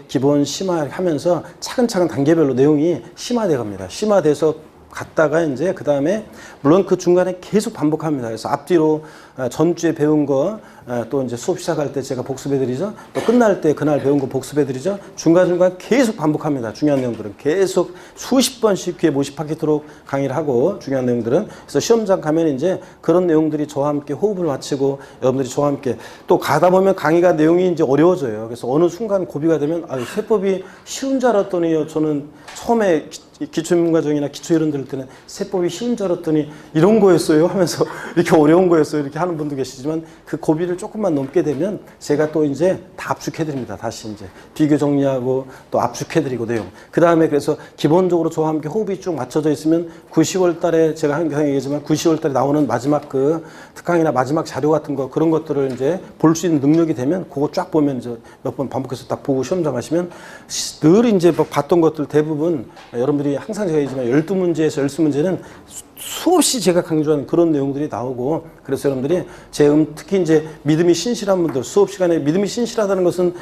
기본 심화하면서 차근차근 단계별로 내용이 심화돼 갑니다. 심화돼서 갔다가 이제 그 다음에 물론 그 중간에 계속 반복합니다. 그래서 앞뒤로 전주에 배운 거 또 이제 수업 시작할 때 제가 복습해드리죠. 또 끝날 때 그날 배운 거 복습해드리죠. 중간중간 계속 반복합니다. 중요한 내용들은 계속 수십 번씩 귀에 못이 박히도록 강의를 하고 중요한 내용들은 그래서 시험장 가면 이제 그런 내용들이 저와 함께 호흡을 맞추고 여러분들이 저와 함께 또 가다 보면 강의가 내용이 이제 어려워져요. 그래서 어느 순간 고비가 되면 아유 세법이 쉬운 줄 알았더니요. 저는 처음에 기초인문과정이나 기초이론 들을 때는 세법이 쉬운 줄 알았더니 이런 거였어요 하면서 이렇게 어려운 거였어요 이렇게 하는 분도 계시지만 그 고비를 조금만 넘게 되면 제가 또 이제 다 압축해드립니다. 다시 이제 비교 정리하고 또 압축해드리고 내용. 그 다음에 그래서 기본적으로 저와 함께 호흡이 쭉 맞춰져 있으면 9, 10월 달에 제가 항상 얘기하지만 9, 10월 달에 나오는 마지막 그 특강이나 마지막 자료 같은 거 그런 것들을 이제 볼 수 있는 능력이 되면 그거 쫙 보면 이제 몇 번 반복해서 딱 보고 시험장 하시면 늘 이제 봤던 것들 대부분 여러분들이 항상 제가 얘기하지만 12문제에서 10문제는 수없이 제가 강조하는 그런 내용들이 나오고 그래서 여러분들이 특히 이제 믿음이 신실한 분들 수업 시간에 믿음이 신실하다는 것은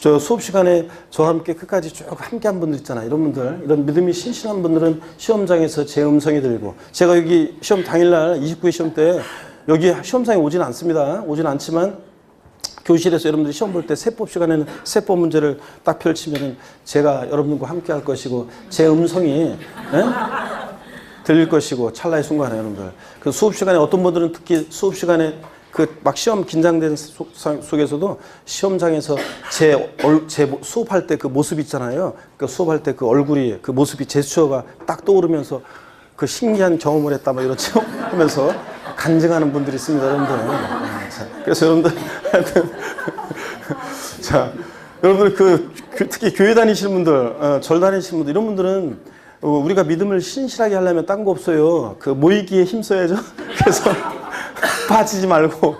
저 수업 시간에 저와 함께 끝까지 쭉 함께 한 분들 있잖아요. 이런 분들 이런 믿음이 신실한 분들은 시험장에서 제 음성이 들고 제가 여기 시험 당일날 29회 시험 때 여기 시험장에 오지는 않습니다. 오지는 않지만 교실에서 여러분들이 시험 볼 때 세법 시간에는 세법 문제를 딱 펼치면은 제가 여러분들과 함께 할 것이고 제 음성이 들릴 것이고 찰나의 순간에 여러분들 그 수업 시간에 어떤 분들은 특히 수업 시간에 그 막 시험 긴장된 속에서도 시험장에서 제 수업할 때 그 모습 있잖아요. 그 수업할 때 그 얼굴이 그 모습이 제스처가 딱 떠오르면서 그 신기한 경험을 했다 막 이런 하면서 간증하는 분들이 있습니다, 여러분들. 그래서 여러분들 자 여러분들 특히 교회 다니시는 분들, 절 다니시는 분들 이런 분들은 우리가 믿음을 신실하게 하려면 딴 거 없어요. 그 모이기에 힘써야죠. 그래서 빠지지 말고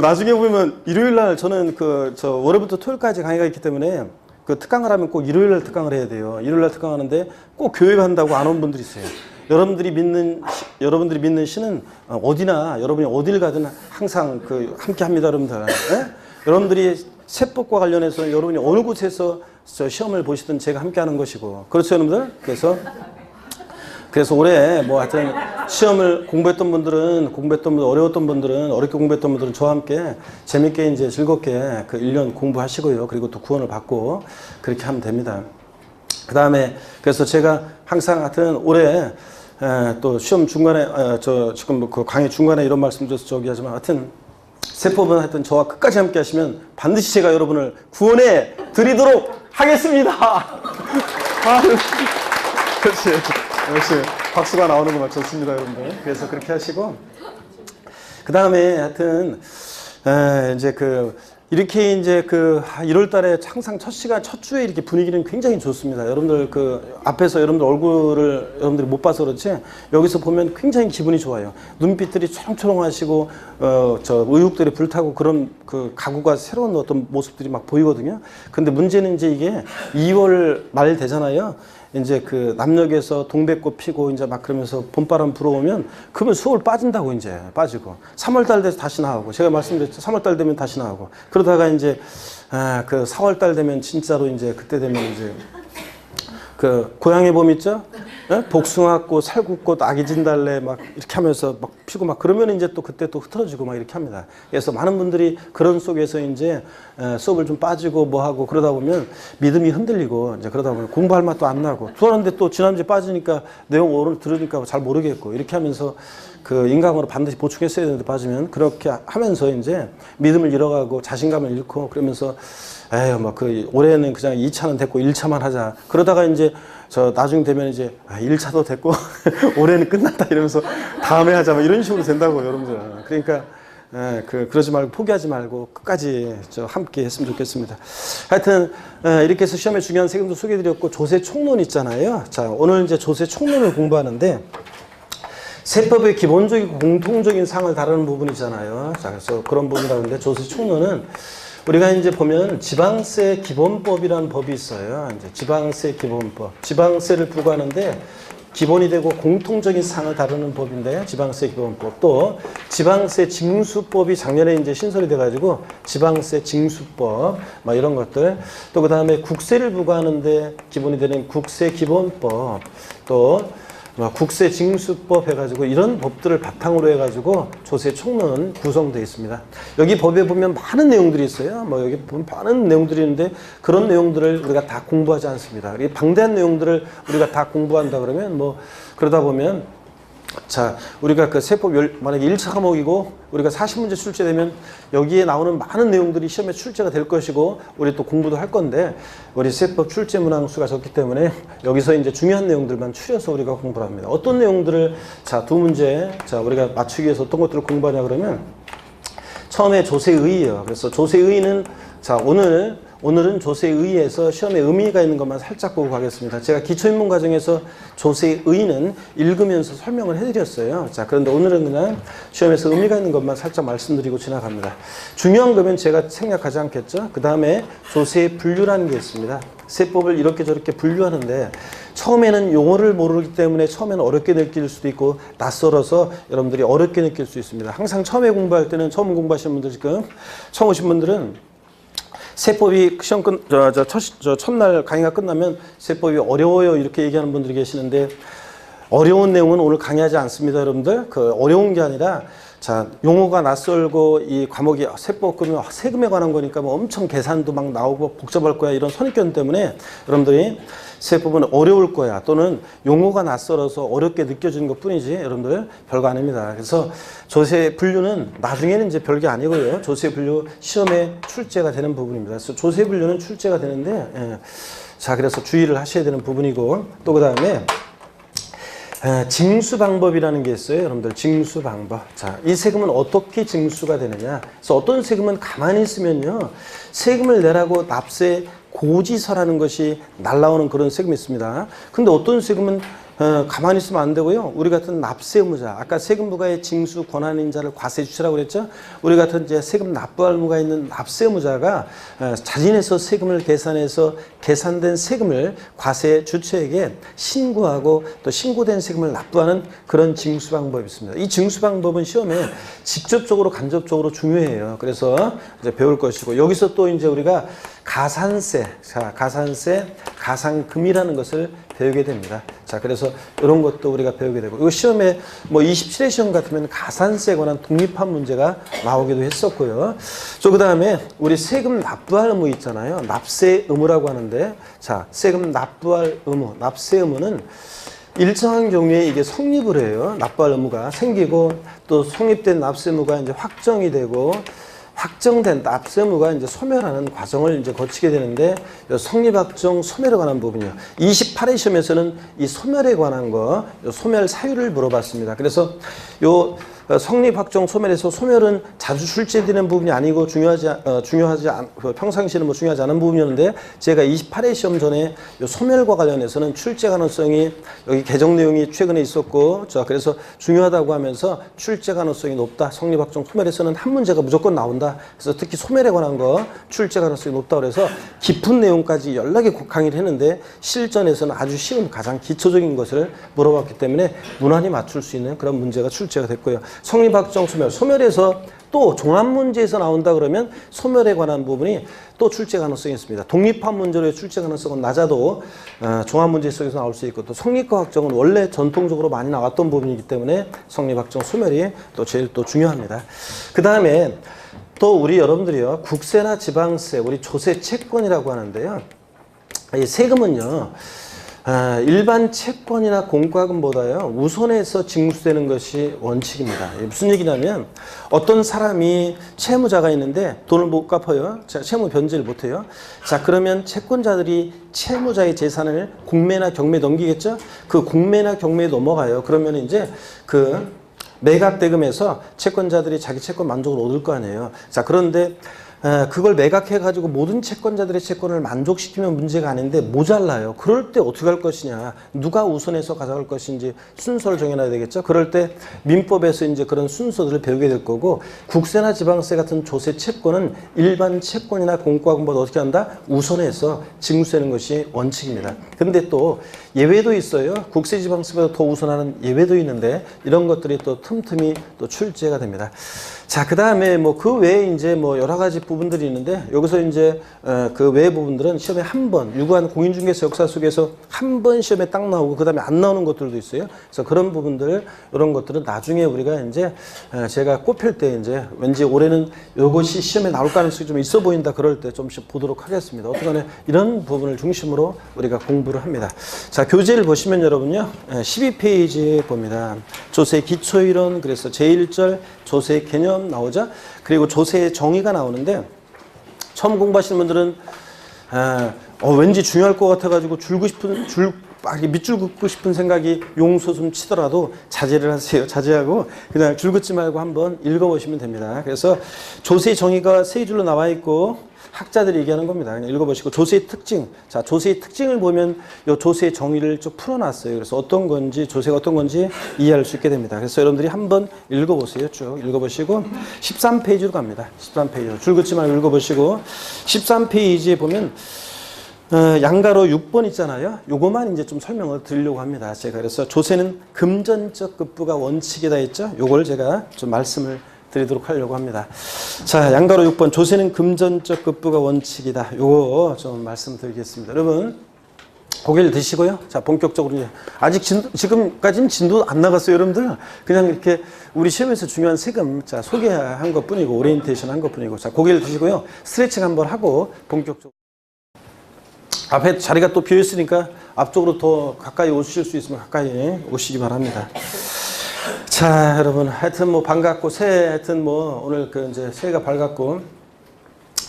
나중에 보면 일요일 날 저는 월요일부터 토요일까지 강의가 있기 때문에 그 특강을 하면 꼭 일요일 날 특강을 해야 돼요. 일요일 날 특강하는데 꼭 교회 간다고 안 온 분들이 있어요. 여러분들이 믿는 신은 어디나 여러분이 어딜 가든 항상 함께 합니다, 여러분들. 여러분들이 세법과 관련해서 여러분이 어느 곳에서 시험을 보시든 제가 함께 하는 것이고. 그렇죠, 여러분들? 그래서 올해 하여튼 시험을 공부했던 분들은 어려웠던 분들은 어렵게 공부했던 분들은 저와 함께 재밌게 이제 즐겁게 그 1년 공부하시고요. 그리고 또 구원을 받고 그렇게 하면 됩니다. 그 다음에 그래서 제가 항상 하여튼 올해 또 시험 중간에 지금 그 강의 중간에 이런 말씀 드려서 하지만 하여튼 세법은 하여튼 저와 끝까지 함께 하시면 반드시 제가 여러분을 구원해 드리도록 하겠습니다. 그렇지. 역시 박수가 나오는 거 좋습니다, 여러분들. 그래서 그렇게 하시고 그 다음에 하여튼 이제 이렇게 이제 1월 달에 항상 첫 주에 이렇게 분위기는 굉장히 좋습니다. 여러분들 앞에서 여러분들 얼굴을 여러분들이 못 봐서 그렇지 여기서 보면 굉장히 기분이 좋아요. 눈빛들이 초롱초롱하시고 의욕들이 불타고 그런 각오가 새로운 어떤 모습들이 막 보이거든요. 근데 문제는 이제 이게 2월 말 되잖아요. 이제 남녘에서 동백꽃 피고 이제 막 그러면서 봄바람 불어오면 그러면 수월 빠진다고 이제 빠지고 3월 달 돼서 다시 나오고 제가 말씀드렸죠. 3월 달 되면 다시 나오고 그러다가 이제 4월 달 되면 진짜로 이제 그때 되면 이제 고향의 봄 있죠? 복숭아꽃, 살구꽃, 아기진달래 막 이렇게 하면서 막 피고 막 그러면 이제 또 그때 또 흐트러지고 막 이렇게 합니다. 그래서 많은 분들이 그런 속에서 이제 수업을 좀 빠지고 뭐 하고 그러다 보면 믿음이 흔들리고 이제 그러다 보면 공부할 맛도 안 나고 그러는데 또 지난주에 빠지니까 내용 오늘 들으니까 잘 모르겠고 이렇게 하면서 인강으로 반드시 보충했어야 되는데 빠지면 그렇게 하면서 이제 믿음을 잃어가고 자신감을 잃고 그러면서 올해는 그냥 2차는 됐고 1차만 하자. 그러다가 이제 나중 되면 이제 1차도 됐고 올해는 끝났다 이러면서 다음에 하자 이런 식으로 된다고 여러분들. 그러니까 그러지 말고 포기하지 말고 끝까지 함께 했으면 좋겠습니다. 하여튼 이렇게 해서 시험의 중요한 세금도 소개해드렸고 조세 총론 있잖아요. 자 오늘 이제 조세 총론을 공부하는데 세법의 기본적이고 공통적인 상을 다루는 부분이잖아요. 자 그래서 그런 부분이라고 하는데 조세 총론은 우리가 이제 보면 지방세 기본법이라는 법이 있어요. 이제 지방세 기본법. 지방세를 부과하는데 기본이 되고 공통적인 상을 다루는 법인데 지방세 기본법. 또 지방세 징수법이 작년에 이제 신설이 돼가지고 지방세 징수법 막 이런 것들. 또 그 다음에 국세를 부과하는데 기본이 되는 국세 기본법. 또 국세징수법 해가지고 이런 법들을 바탕으로 해가지고 조세 총론은 구성되어 있습니다. 여기 법에 보면 많은 내용들이 있어요. 뭐 여기 보면 많은 내용들이 있는데 그런 내용들을 우리가 다 공부하지 않습니다. 이 방대한 내용들을 우리가 다 공부한다 그러면 뭐 그러다 보면 자, 우리가 그 세법 만약에 1차 과목이고 우리가 40문제 출제되면 여기에 나오는 많은 내용들이 시험에 출제가 될 것이고 우리 또 공부도 할 건데 우리 세법 출제 문항수가 적기 때문에 여기서 이제 중요한 내용들만 추려서 우리가 공부를 합니다. 어떤 내용들을 자, 두 문제 자, 우리가 맞추기 위해서 어떤 것들을 공부하냐 그러면 처음에 조세의예요. 그래서 조세의는 자, 오늘은 조세의에서 시험에 의미가 있는 것만 살짝 보고 가겠습니다. 제가 기초입문 과정에서 조세의는 읽으면서 설명을 해드렸어요. 자, 그런데 오늘은 그냥 시험에서 의미가 있는 것만 살짝 말씀드리고 지나갑니다. 중요한 거면 제가 생략하지 않겠죠. 그 다음에 조세 분류라는 게 있습니다. 세법을 이렇게 저렇게 분류하는데 처음에는 용어를 모르기 때문에 처음에는 어렵게 느낄 수도 있고 낯설어서 여러분들이 어렵게 느낄 수 있습니다. 항상 처음에 공부할 때는 처음 공부하시는 분들 지금 처음 오신 분들은 세법이 시험 첫날 강의가 끝나면 세법이 어려워요 이렇게 얘기하는 분들이 계시는데 어려운 내용은 오늘 강의하지 않습니다, 여러분들. 그 어려운 게 아니라 자, 용어가 낯설고 이 과목이 세법 그러면 세금에 관한 거니까 뭐 엄청 계산도 막 나오고 복잡할 거야 이런 선입견 때문에 여러분들이 세법은 어려울 거야 또는 용어가 낯설어서 어렵게 느껴지는 것 뿐이지 여러분들 별거 아닙니다. 그래서 조세 분류는 나중에는 이제 별게 아니고요. 조세 분류 시험에 출제가 되는 부분입니다. 그래서 조세 분류는 출제가 되는데 예. 자, 그래서 주의를 하셔야 되는 부분이고 또 그 다음에 징수 방법이라는 게 있어요. 여러분들 징수 방법. 자, 이 세금은 어떻게 징수가 되느냐. 그래서 어떤 세금은 가만히 있으면요. 세금을 내라고 납세 고지서라는 것이 날라오는 그런 세금이 있습니다. 근데 어떤 세금은 가만히 있으면 안 되고요. 우리 같은 납세 의무자, 아까 세금 부과의 징수 권한인 자를 과세 주체라고 그랬죠. 우리 같은 이제 세금 납부할 의무가 있는 납세 의무자가 자진해서 세금을 계산해서 계산된 세금을 과세 주체에게 신고하고 또 신고된 세금을 납부하는 그런 징수 방법이 있습니다. 이 징수 방법은 시험에 직접적으로 간접적으로 중요해요. 그래서 이제 배울 것이고 여기서 또 이제 우리가 가산세, 자, 가산세, 가산금이라는 것을 배우게 됩니다. 자, 그래서 이런 것도 우리가 배우게 되고, 이거 시험에 뭐 27회 시험 같으면 가산세에 관한 독립한 문제가 나오기도 했었고요. 그 다음에 우리 세금 납부할 의무 있잖아요. 납세 의무라고 하는데, 자, 세금 납부할 의무, 납세 의무는 일정한 경우에 이게 성립을 해요. 납부할 의무가 생기고 또 성립된 납세 의무가 이제 확정이 되고 확정된 납세 의무가 이제 소멸하는 과정을 이제 거치게 되는데 성립 확정 소멸에 관한 부분이요. 28회 시험에서는 이 소멸에 관한 거, 소멸 사유를 물어봤습니다. 그래서 요 성립 확정 소멸에서 소멸은 자주 출제되는 부분이 아니고 평상시에는 뭐 중요하지 않은 부분이었는데 제가 28회 시험 전에 요 소멸과 관련해서는 출제 가능성이 여기 개정 내용이 최근에 있었고 자 그래서 중요하다고 하면서 출제 가능성이 높다. 성립 확정 소멸에서는 한 문제가 무조건 나온다. 그래서 특히 소멸에 관한 거 출제 가능성이 높다 그래서 깊은 내용까지 연락에 강의를 했는데 실전에서는 아주 쉬운 가장 기초적인 것을 물어봤기 때문에 무난히 맞출 수 있는 그런 문제가 출제가 됐고요. 성립 확정 소멸, 소멸에서 또 종합 문제에서 나온다 그러면 소멸에 관한 부분이 또 출제 가능성이 있습니다. 독립한 문제로의 출제 가능성은 낮아도 종합 문제 속에서 나올 수 있고 또 성립과 확정은 원래 전통적으로 많이 나왔던 부분이기 때문에 성립 확정 소멸이 또 제일 또 중요합니다. 그 다음에 또 우리 여러분들이요 국세나 지방세, 우리 조세 채권이라고 하는데요. 이 세금은요. 일반 채권이나 공과금보다요 우선해서 징수되는 것이 원칙입니다. 무슨 얘기냐면 어떤 사람이 채무자가 있는데 돈을 못 갚아요. 채무 변제를 못해요. 자 그러면 채권자들이 채무자의 재산을 공매나 경매에 넘기겠죠. 그 공매나 경매에 넘어가요. 그러면 이제 그 매각대금에서 채권자들이 자기 채권 만족을 얻을 거 아니에요. 자 그런데 그걸 매각해가지고 모든 채권자들의 채권을 만족시키면 문제가 아닌데 모자라요. 그럴 때 어떻게 할 것이냐. 누가 우선해서 가져갈 것인지 순서를 정해놔야 되겠죠. 그럴 때 민법에서 이제 그런 순서들을 배우게 될 거고 국세나 지방세 같은 조세 채권은 일반 채권이나 공과금보다 어떻게 한다? 우선해서 징수하는 것이 원칙입니다. 근데 또 예외도 있어요. 국세 지방세보다 더 우선하는 예외도 있는데 이런 것들이 또 틈틈이 또 출제가 됩니다. 자, 그 다음에 뭐 그 외에 이제 뭐 여러 가지 부분들이 있는데 여기서 이제 그 외의 부분들은 시험에 한 번, 유구한 공인중개사 역사 속에서 한 번 시험에 딱 나오고 그 다음에 안 나오는 것들도 있어요. 그래서 그런 부분들, 이런 것들은 나중에 우리가 이제 제가 꼽힐 때 이제 왠지 올해는 이것이 시험에 나올 가능성이 좀 있어 보인다 그럴 때 좀씩 보도록 하겠습니다. 어쨌든 이런 부분을 중심으로 우리가 공부를 합니다. 자, 교재를 보시면 여러분요, 12페이지에 봅니다. 조세 기초이론, 그래서 제1절 조세 개념 나오죠. 그리고 조세의 정의가 나오는데 처음 공부하시는 분들은 왠지 중요할 것 같아가지고 밑줄 긋고 싶은 생각이 용솟음 치더라도 자제를 하세요. 자제하고 그냥 줄 긋지 말고 한번 읽어보시면 됩니다. 그래서 조세의 정의가 세 줄로 나와 있고 학자들이 얘기하는 겁니다. 그냥 읽어보시고 조세의 특징. 자, 조세의 특징을 보면 이 조세의 정의를 쭉 풀어놨어요. 그래서 어떤 건지, 조세가 어떤 건지 이해할 수 있게 됩니다. 그래서 여러분들이 한번 읽어보세요. 쭉 읽어보시고 13페이지로 갑니다. 13페이지로. 줄 긋지 말고 읽어보시고 13페이지에 보면 양가로 6번 있잖아요. 요거만 이제 좀 설명을 드리려고 합니다. 제가 그래서 조세는 금전적 급부가 원칙이다 했죠. 요걸 제가 좀 말씀을 드리도록 하려고 합니다. 자, 양가로 6번 조세는 금전적 급부가 원칙이다. 요거 좀 말씀드리겠습니다. 여러분 고개를 드시고요. 자, 본격적으로 이제 아직 지금까지는 진도 안 나갔어요, 여러분들. 그냥 이렇게 우리 시험에서 중요한 세금 자 소개한 것뿐이고 오리엔테이션 한 것뿐이고 자, 고개를 드시고요. 스트레칭 한번 하고 본격적으로 앞에 자리가 또 비어 있으니까 앞쪽으로 더 가까이 오실 수 있으면 가까이 오시기 바랍니다. 자, 여러분 하여튼 뭐 반갑고 하여튼 뭐 오늘 그 이제 새해가 밝았고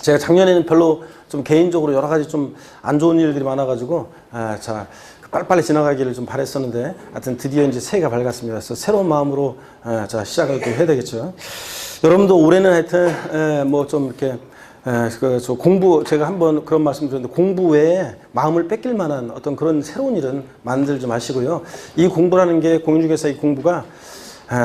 제가 작년에는 별로 좀 개인적으로 여러 가지 좀 안 좋은 일들이 많아가지고 자 빨리빨리 지나가기를 좀 바랬었는데 하여튼 드디어 이제 새해가 밝았습니다. 그래서 새로운 마음으로 자 시작을 좀 해야 되겠죠. 여러분도 올해는 하여튼 뭐 좀 이렇게 저 공부 제가 한번 그런 말씀 드렸는데 공부 외에 마음을 뺏길 만한 어떤 그런 새로운 일은 만들지 마시고요. 이 공부라는 게 공인중개사 이 공부가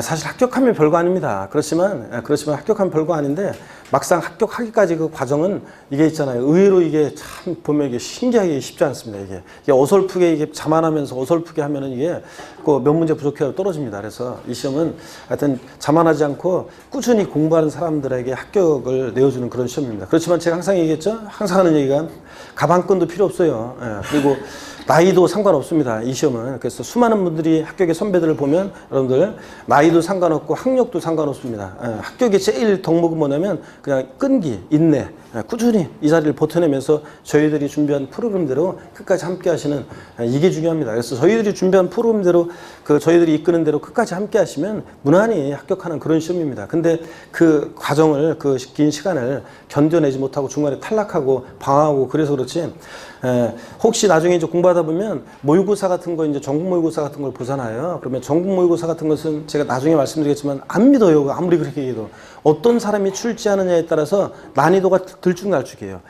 사실 합격하면 별거 아닙니다. 그렇지만 합격하면 별거 아닌데 막상 합격하기까지 그 과정은 이게 있잖아요. 의외로 이게 참 보면 이게 신기하게 쉽지 않습니다. 이게 어설프게 이게 자만하면서 어설프게 하면은 이게 그 몇 문제 부족해서 떨어집니다. 그래서 이 시험은 하여튼 자만하지 않고 꾸준히 공부하는 사람들에게 합격을 내어주는 그런 시험입니다. 그렇지만 제가 항상 얘기했죠. 항상 하는 얘기가 가방끈도 필요 없어요. 그리고 나이도 상관없습니다. 이 시험은. 그래서 수많은 분들이 합격의 선배들을 보면 여러분들 나이도 상관없고 학력도 상관없습니다. 합격의 제일 덕목은 뭐냐면 그냥 끈기, 인내, 꾸준히 이 자리를 버텨내면서 저희들이 준비한 프로그램대로 끝까지 함께 하시는 이게 중요합니다. 그래서 저희들이 준비한 프로그램대로 저희들이 이끄는 대로 끝까지 함께 하시면 무난히 합격하는 그런 시험입니다. 근데 그 과정을 그 긴 시간을 견뎌내지 못하고 중간에 탈락하고 방황하고 그래서 그렇지 혹시 나중에 이제 공부하다 보면 모의고사 같은 거 이제 전국 모의고사 같은 걸 보잖아요. 그러면 전국 모의고사 같은 것은 제가 나중에 말씀드리겠지만 안 믿어요. 아무리 그렇게 해도 어떤 사람이 출제하느냐에 따라서 난이도가 들쭉날쭉해요.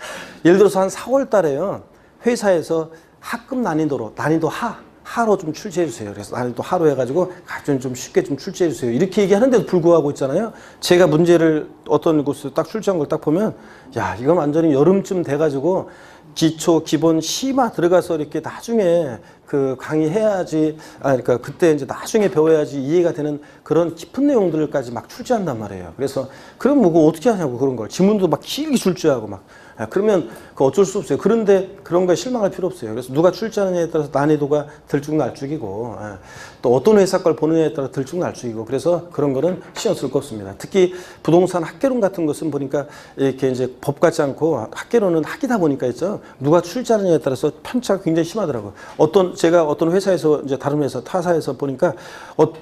예를 들어서 한 4월 달에요. 회사에서 학급 난이도 하로 좀 출제해 주세요. 그래서 난이도 하로 해가지고 좀 쉽게 좀 출제해 주세요. 이렇게 얘기하는데도 불구하고 있잖아요. 제가 문제를 어떤 곳에서 딱 출제한 걸 딱 보면 야, 이건 완전히 여름쯤 돼가지고 기초, 기본, 심화 들어가서 이렇게 나중에 그 강의해야지, 그러니까 그때 이제 나중에 배워야지 이해가 되는 그런 깊은 내용들까지 막 출제한단 말이에요. 그래서 그럼 뭐 어떻게 하냐고 그런 걸. 지문도 막 길게 출제하고 막. 그러면 그 어쩔 수 없어요. 그런데 그런 거에 실망할 필요 없어요. 그래서 누가 출제하느냐에 따라서 난이도가 들쭉날쭉이고 또 어떤 회사 걸 보느냐에 따라 들쭉날쭉이고 그래서 그런 거는 신경 쓸 거 없습니다. 특히 부동산 학개론 같은 것은 보니까 이렇게 이제 법 같지 않고 학개론은 학이다 보니까 있죠. 누가 출제하느냐에 따라서 편차가 굉장히 심하더라고요. 제가 어떤 회사에서 이제 다른 회사 타사에서 보니까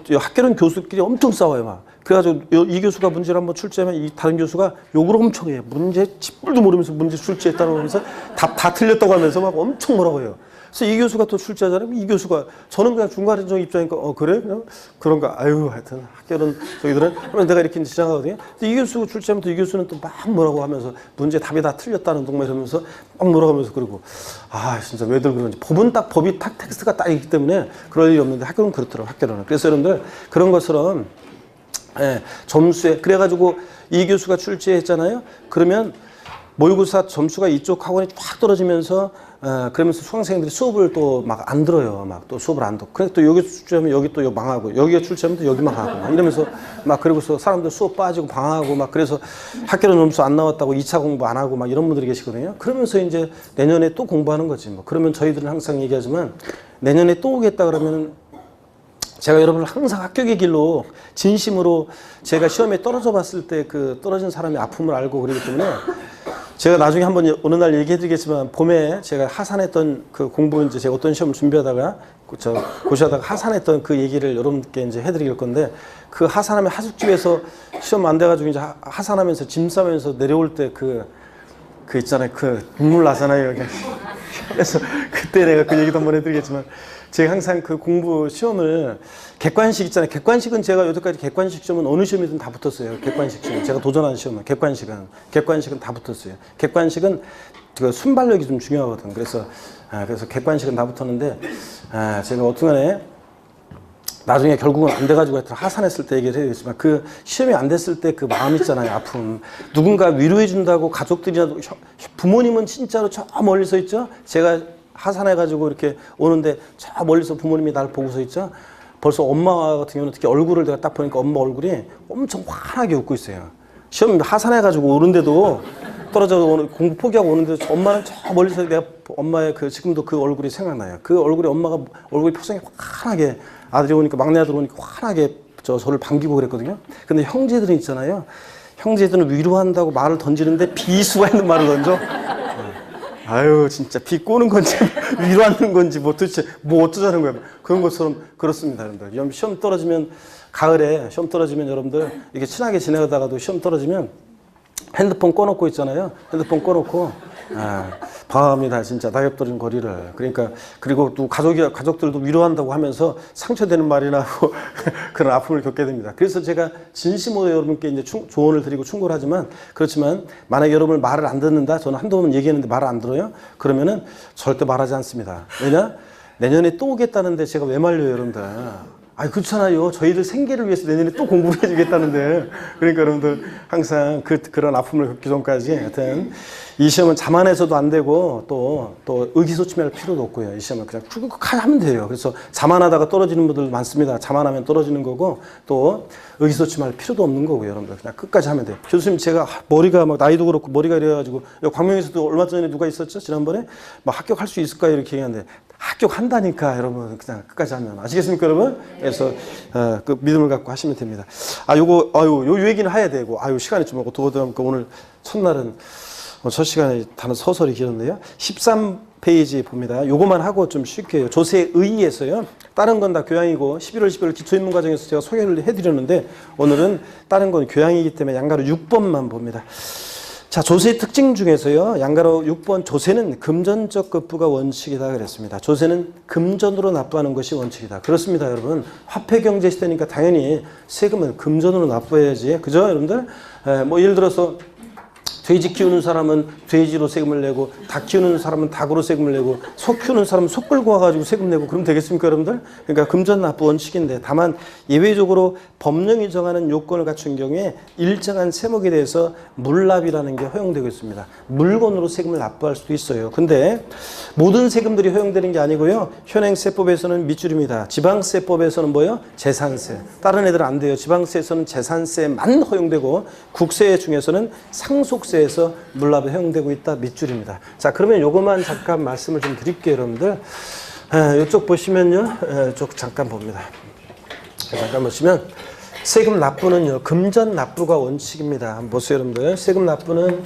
학개론 교수끼리 엄청 싸워요. 막. 그래가지고 이 교수가 문제를 한번 출제하면 이 다른 교수가 욕을 엄청 해요. 문제 쥐뿔도 모르면서 문제 출제했다고 하면서 다 틀렸다고 하면서 막 엄청 뭐라고 해요. 그래서 이 교수가 또 출제하잖아요. 이 교수가 저는 그냥 중간적 입장이니까 그래? 그냥 그런가? 아유 하여튼 학교는 저기들은 그러면 내가 이렇게 지나가거든요. 이 교수 출제하면 또 이 교수는 또 막 뭐라고 하면서 문제 답이 다 틀렸다는 동네 이러면서 막 뭐라고 하면서 그러고 진짜 왜들 그런지 법이 딱 텍스트가 딱 있기 때문에 그럴 일이 없는데 학교는 그렇더라고요. 학교는. 그래서 여러분들 그런 것처럼 점수에 그래가지고 이 교수가 출제했잖아요. 그러면 모의고사 점수가 이쪽 학원이 쫙 떨어지면서 그러면서 수강생들이 수업을 또 막 안 들어요. 막 또 수업을 안 듣고. 그래 또 여기 출제하면 여기 또 망하고 여기가 출제하면 또 여기 망하고 막 이러면서 막 그러고서 사람들 수업 빠지고 방황하고 막 그래서 학교로 점수 안 나왔다고 2차 공부 안 하고 막 이런 분들이 계시거든요. 그러면서 이제 내년에 또 공부하는 거지 뭐. 그러면 저희들은 항상 얘기하지만 내년에 또 오겠다 그러면 제가 여러분을 항상 합격의 길로 진심으로 제가 시험에 떨어져 봤을 때 그 떨어진 사람의 아픔을 알고 그러기 때문에 제가 나중에 한번 어느 날 얘기해 드리겠지만 봄에 제가 하산했던 그 공부 이제 제가 어떤 시험을 준비하다가 고시하다가 하산했던 그 얘기를 여러분께 이제 해 드릴 건데 그 하산하면 하숙집에서 시험 안 돼가지고 이제 하산하면서 짐 싸면서 내려올 때 그 있잖아요. 그 눈물 나잖아요. 그래서 그때 내가 그 얘기도 한번 해드리겠지만 제가 항상 그 공부 시험을 객관식 있잖아요. 객관식은 제가 여태까지 객관식 시험은 어느 시험이든 다 붙었어요. 객관식 시험. 제가 도전한 시험은 객관식은 다 붙었어요. 객관식은 그 순발력이 좀 중요하거든. 그래서 객관식은 다 붙었는데 제가 어떻게간에 나중에 결국은 안 돼가지고 하산했을 때 얘기를 해야겠지만 그 시험이 안 됐을 때 그 마음 있잖아요. 아픔. 누군가 위로해준다고 가족들이나 부모님은 진짜로 저 멀리서 있죠. 제가 하산해가지고 이렇게 오는데 저 멀리서 부모님이 날 보고서 있죠. 벌써 엄마 같은 경우는 특히 얼굴을 내가 딱 보니까 엄마 얼굴이 엄청 환하게 웃고 있어요. 시험 하산해가지고 오는데도 떨어져 오는 공부 포기하고 오는데 엄마는 저 멀리서 내가 엄마의 그 지금도 그 얼굴이 생각나요. 그 얼굴이 엄마가 얼굴 표정이 환하게 아들이 오니까 막내 아들 오니까 환하게 저를 반기고 그랬거든요. 근데 형제들은 있잖아요. 형제들은 위로한다고 말을 던지는데 비수가 있는 말을 던져. 아유 진짜 비 꼬는 건지 위로하는 건지 뭐 도대체 뭐 어쩌자는 거야. 그런 것처럼 그렇습니다. 여러분들. 시험 떨어지면 가을에 시험 떨어지면 여러분들 이렇게 친하게 지내다가도 시험 떨어지면 핸드폰 꺼놓고 있잖아요. 핸드폰 꺼놓고 방황합니다. 진짜 낙엽 떨어진 거리를. 그러니까 그리고 또 가족들도 위로한다고 하면서 상처되는 말이나 하고 그런 아픔을 겪게 됩니다. 그래서 제가 진심으로 여러분께 이제 조언을 드리고 충고를 하지만 그렇지만 만약에 여러분 말을 안 듣는다. 저는 한두 번 얘기했는데 말을 안 들어요. 그러면은 절대 말하지 않습니다. 왜냐? 내년에 또 오겠다는데 제가 왜 말려요, 여러분들? 그렇잖아요. 저희들 생계를 위해서 내년에 또 공부를 해주겠다는데. 그러니까 여러분들 항상 그런 아픔을 겪기 전까지 하여튼 이 시험은 자만해서도 안 되고 또 의기소침할 필요도 없고요. 이 시험은 그냥 쭉 하면 돼요. 그래서 자만하다가 떨어지는 분들 많습니다. 자만하면 떨어지는 거고 또 의기소침할 필요도 없는 거고요. 여러분들 그냥 끝까지 하면 돼요. 교수님 제가 머리가 막 나이도 그렇고 머리가 이래가지고 광명에서도 얼마 전에 누가 있었죠? 지난번에 막 합격할 수 있을까요? 이렇게 얘기하는데 합격한다니까 여러분 그냥 끝까지 하면 아시겠습니까 여러분? 그래서 그 믿음을 갖고 하시면 됩니다. 요 얘기는 해야 되고 시간이 좀 어떻게 보니까 오늘 첫날은 첫 시간에 다른 서설이 길었네요. 13페이지 봅니다. 요거만 하고 좀 쉴게요. 조세의에서요. 다른 건 다 교양이고 11월 12월 기초입문과정에서 제가 소개를 해드렸는데 오늘은 다른 건 교양이기 때문에 양가로 6번만 봅니다. 자, 조세의 특징 중에서요. 양가로 6번 조세는 금전적 급부가 원칙이다 그랬습니다. 조세는 금전으로 납부하는 것이 원칙이다. 그렇습니다, 여러분. 화폐경제 시대니까 당연히 세금은 금전으로 납부해야지. 그죠, 여러분들? 뭐 예를 들어서 돼지 키우는 사람은 돼지로 세금을 내고 닭 키우는 사람은 닭으로 세금을 내고 소 키우는 사람은 소 끌고 와가지고 세금 내고 그러면 되겠습니까 여러분들? 그러니까 금전 납부 원칙인데 다만 예외적으로 법령이 정하는 요건을 갖춘 경우에 일정한 세목에 대해서 물납이라는 게 허용되고 있습니다. 물건으로 세금을 납부할 수도 있어요. 근데 모든 세금들이 허용되는 게 아니고요. 현행세법에서는 밑줄입니다. 지방세법에서는 뭐예요? 재산세. 다른 애들은 안 돼요. 지방세에서는 재산세만 허용되고 국세 중에서는 상속세에서 물납이 허용되고 있다. 밑줄입니다. 자, 그러면 요것만 잠깐 말씀을 좀 드릴게요, 여러분들. 이쪽 보시면요. 이쪽 잠깐 봅니다. 잠깐 보시면 세금 납부는요. 금전 납부가 원칙입니다. 한번 보세요, 여러분들. 세금 납부는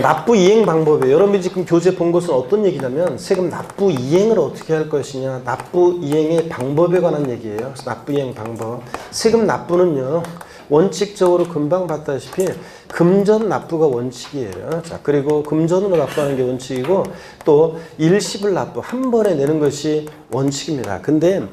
납부 이행 방법이에요. 여러분이 지금 교재 본 것은 어떤 얘기냐면 세금 납부 이행을 어떻게 할 것이냐, 납부 이행의 방법에 관한 얘기예요. 그래서 납부 이행 방법. 세금 납부는요. 원칙적으로 금방 봤다시피 금전 납부가 원칙이에요. 자, 그리고 금전으로 납부하는 게 원칙이고 또 일시불 납부 한 번에 내는 것이 원칙입니다. 근데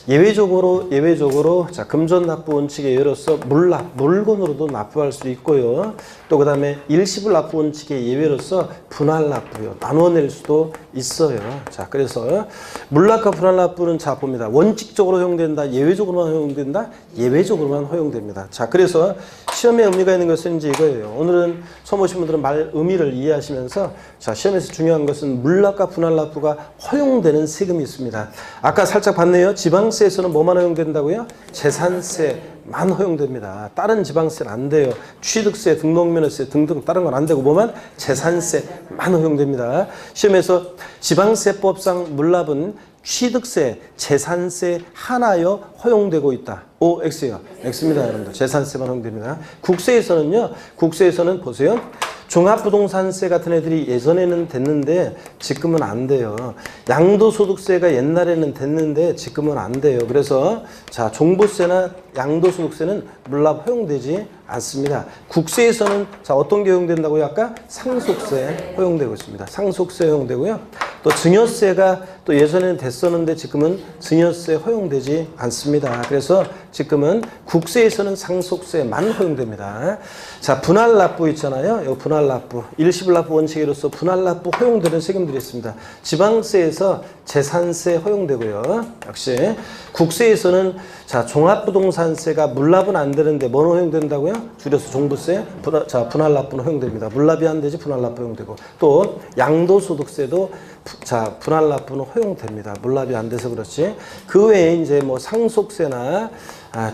예외적으로 자, 금전 납부 원칙의 예로서 물건으로도 납부할 수 있고요. 또 그다음에 일시불 납부 원칙의 예외로서 분할 납부요. 나눠 낼 수도 있어요. 자, 그래서 물납과 분할 납부는 자 봅니다. 원칙적으로 허용된다. 예외적으로만 허용된다. 예외적으로만 허용됩니다. 자, 그래서 시험에 의미가 있는 것은 이제 이거예요. 오늘은 처음 오신 분들은 말 의미를 이해하시면서 자, 시험에서 중요한 것은 물납과 분할납부가 허용되는 세금이 있습니다. 아까 살짝 봤네요. 지방세에서는 뭐만 허용된다고요? 재산세만 허용됩니다. 다른 지방세는 안 돼요. 취득세, 등록면허세 등등 다른 건 안 되고 뭐만? 재산세만 허용됩니다. 시험에서 지방세법상 물납은 취득세, 재산세 하나여 허용되고 있다. O, X요. X입니다, 여러분들. 재산세만 허용됩니다. 국세에서는 보세요. 종합부동산세 같은 애들이 예전에는 됐는데 지금은 안 돼요. 양도소득세가 옛날에는 됐는데 지금은 안 돼요. 그래서 자, 종부세나 양도소득세는 물납 허용되지 않습니다. 국세에서는 자, 어떤 게 허용된다고요? 아까 상속세 허용되고 있습니다. 상속세 허용되고요. 또 증여세가 또 예전에는 됐었는데 지금은 증여세 허용되지 않습니다. 그래서 지금은 국세에서는 상속세만 허용됩니다. 자, 분할납부 있잖아요. 이 분할납부, 일시불납부 원칙으로서 분할납부 허용되는 세금들이 있습니다. 지방세에서 재산세 허용되고요. 역시 국세에서는 자, 종합부동산세가 물납은 안 되는데 뭐 허용된다고요? 줄여서 종부세, 분할납부는 허용됩니다. 물납이 안 되지 분할납부 허용되고 또 양도소득세도 자, 분할납부는 허용됩니다. 물납이 안 돼서 그렇지. 그 외에 이제 뭐 상속세나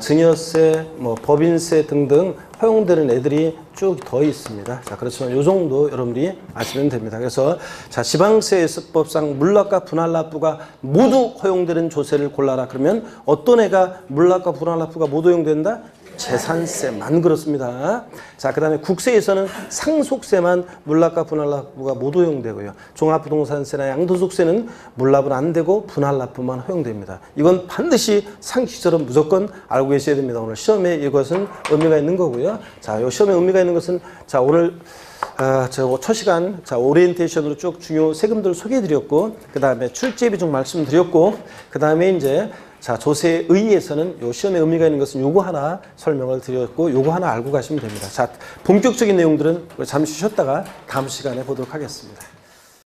증여세, 뭐 법인세 등등 허용되는 애들이 쭉 더 있습니다. 자, 그렇지만 요 정도 여러분들이 아시면 됩니다. 그래서 자, 지방세법상 물납과 분할납부가 모두 허용되는 조세를 골라라. 그러면 어떤 애가 물납과 분할납부가 모두 허용된다? 재산세만 그렇습니다. 자, 그 다음에 국세에서는 상속세만 물납과 분할납부가 모두 허용되고요. 종합부동산세나 양도소득세는 물납은 안 되고 분할납부만 허용됩니다. 이건 반드시 상식처럼 무조건 알고 계셔야 됩니다. 오늘 시험에 이것은 의미가 있는 거고요. 자, 이 시험에 의미가 있는 것은 자, 오늘 첫 시간 자, 오리엔테이션으로 쭉 중요 세금들을 소개해 드렸고 그 다음에 출제 비중 말씀드렸고 그 다음에 이제 자, 조세에 의해서는 요 시험에 의미가 있는 것은 요거 하나 설명을 드렸고 요거 하나 알고 가시면 됩니다. 자, 본격적인 내용들은 잠시 쉬었다가 다음 시간에 보도록 하겠습니다.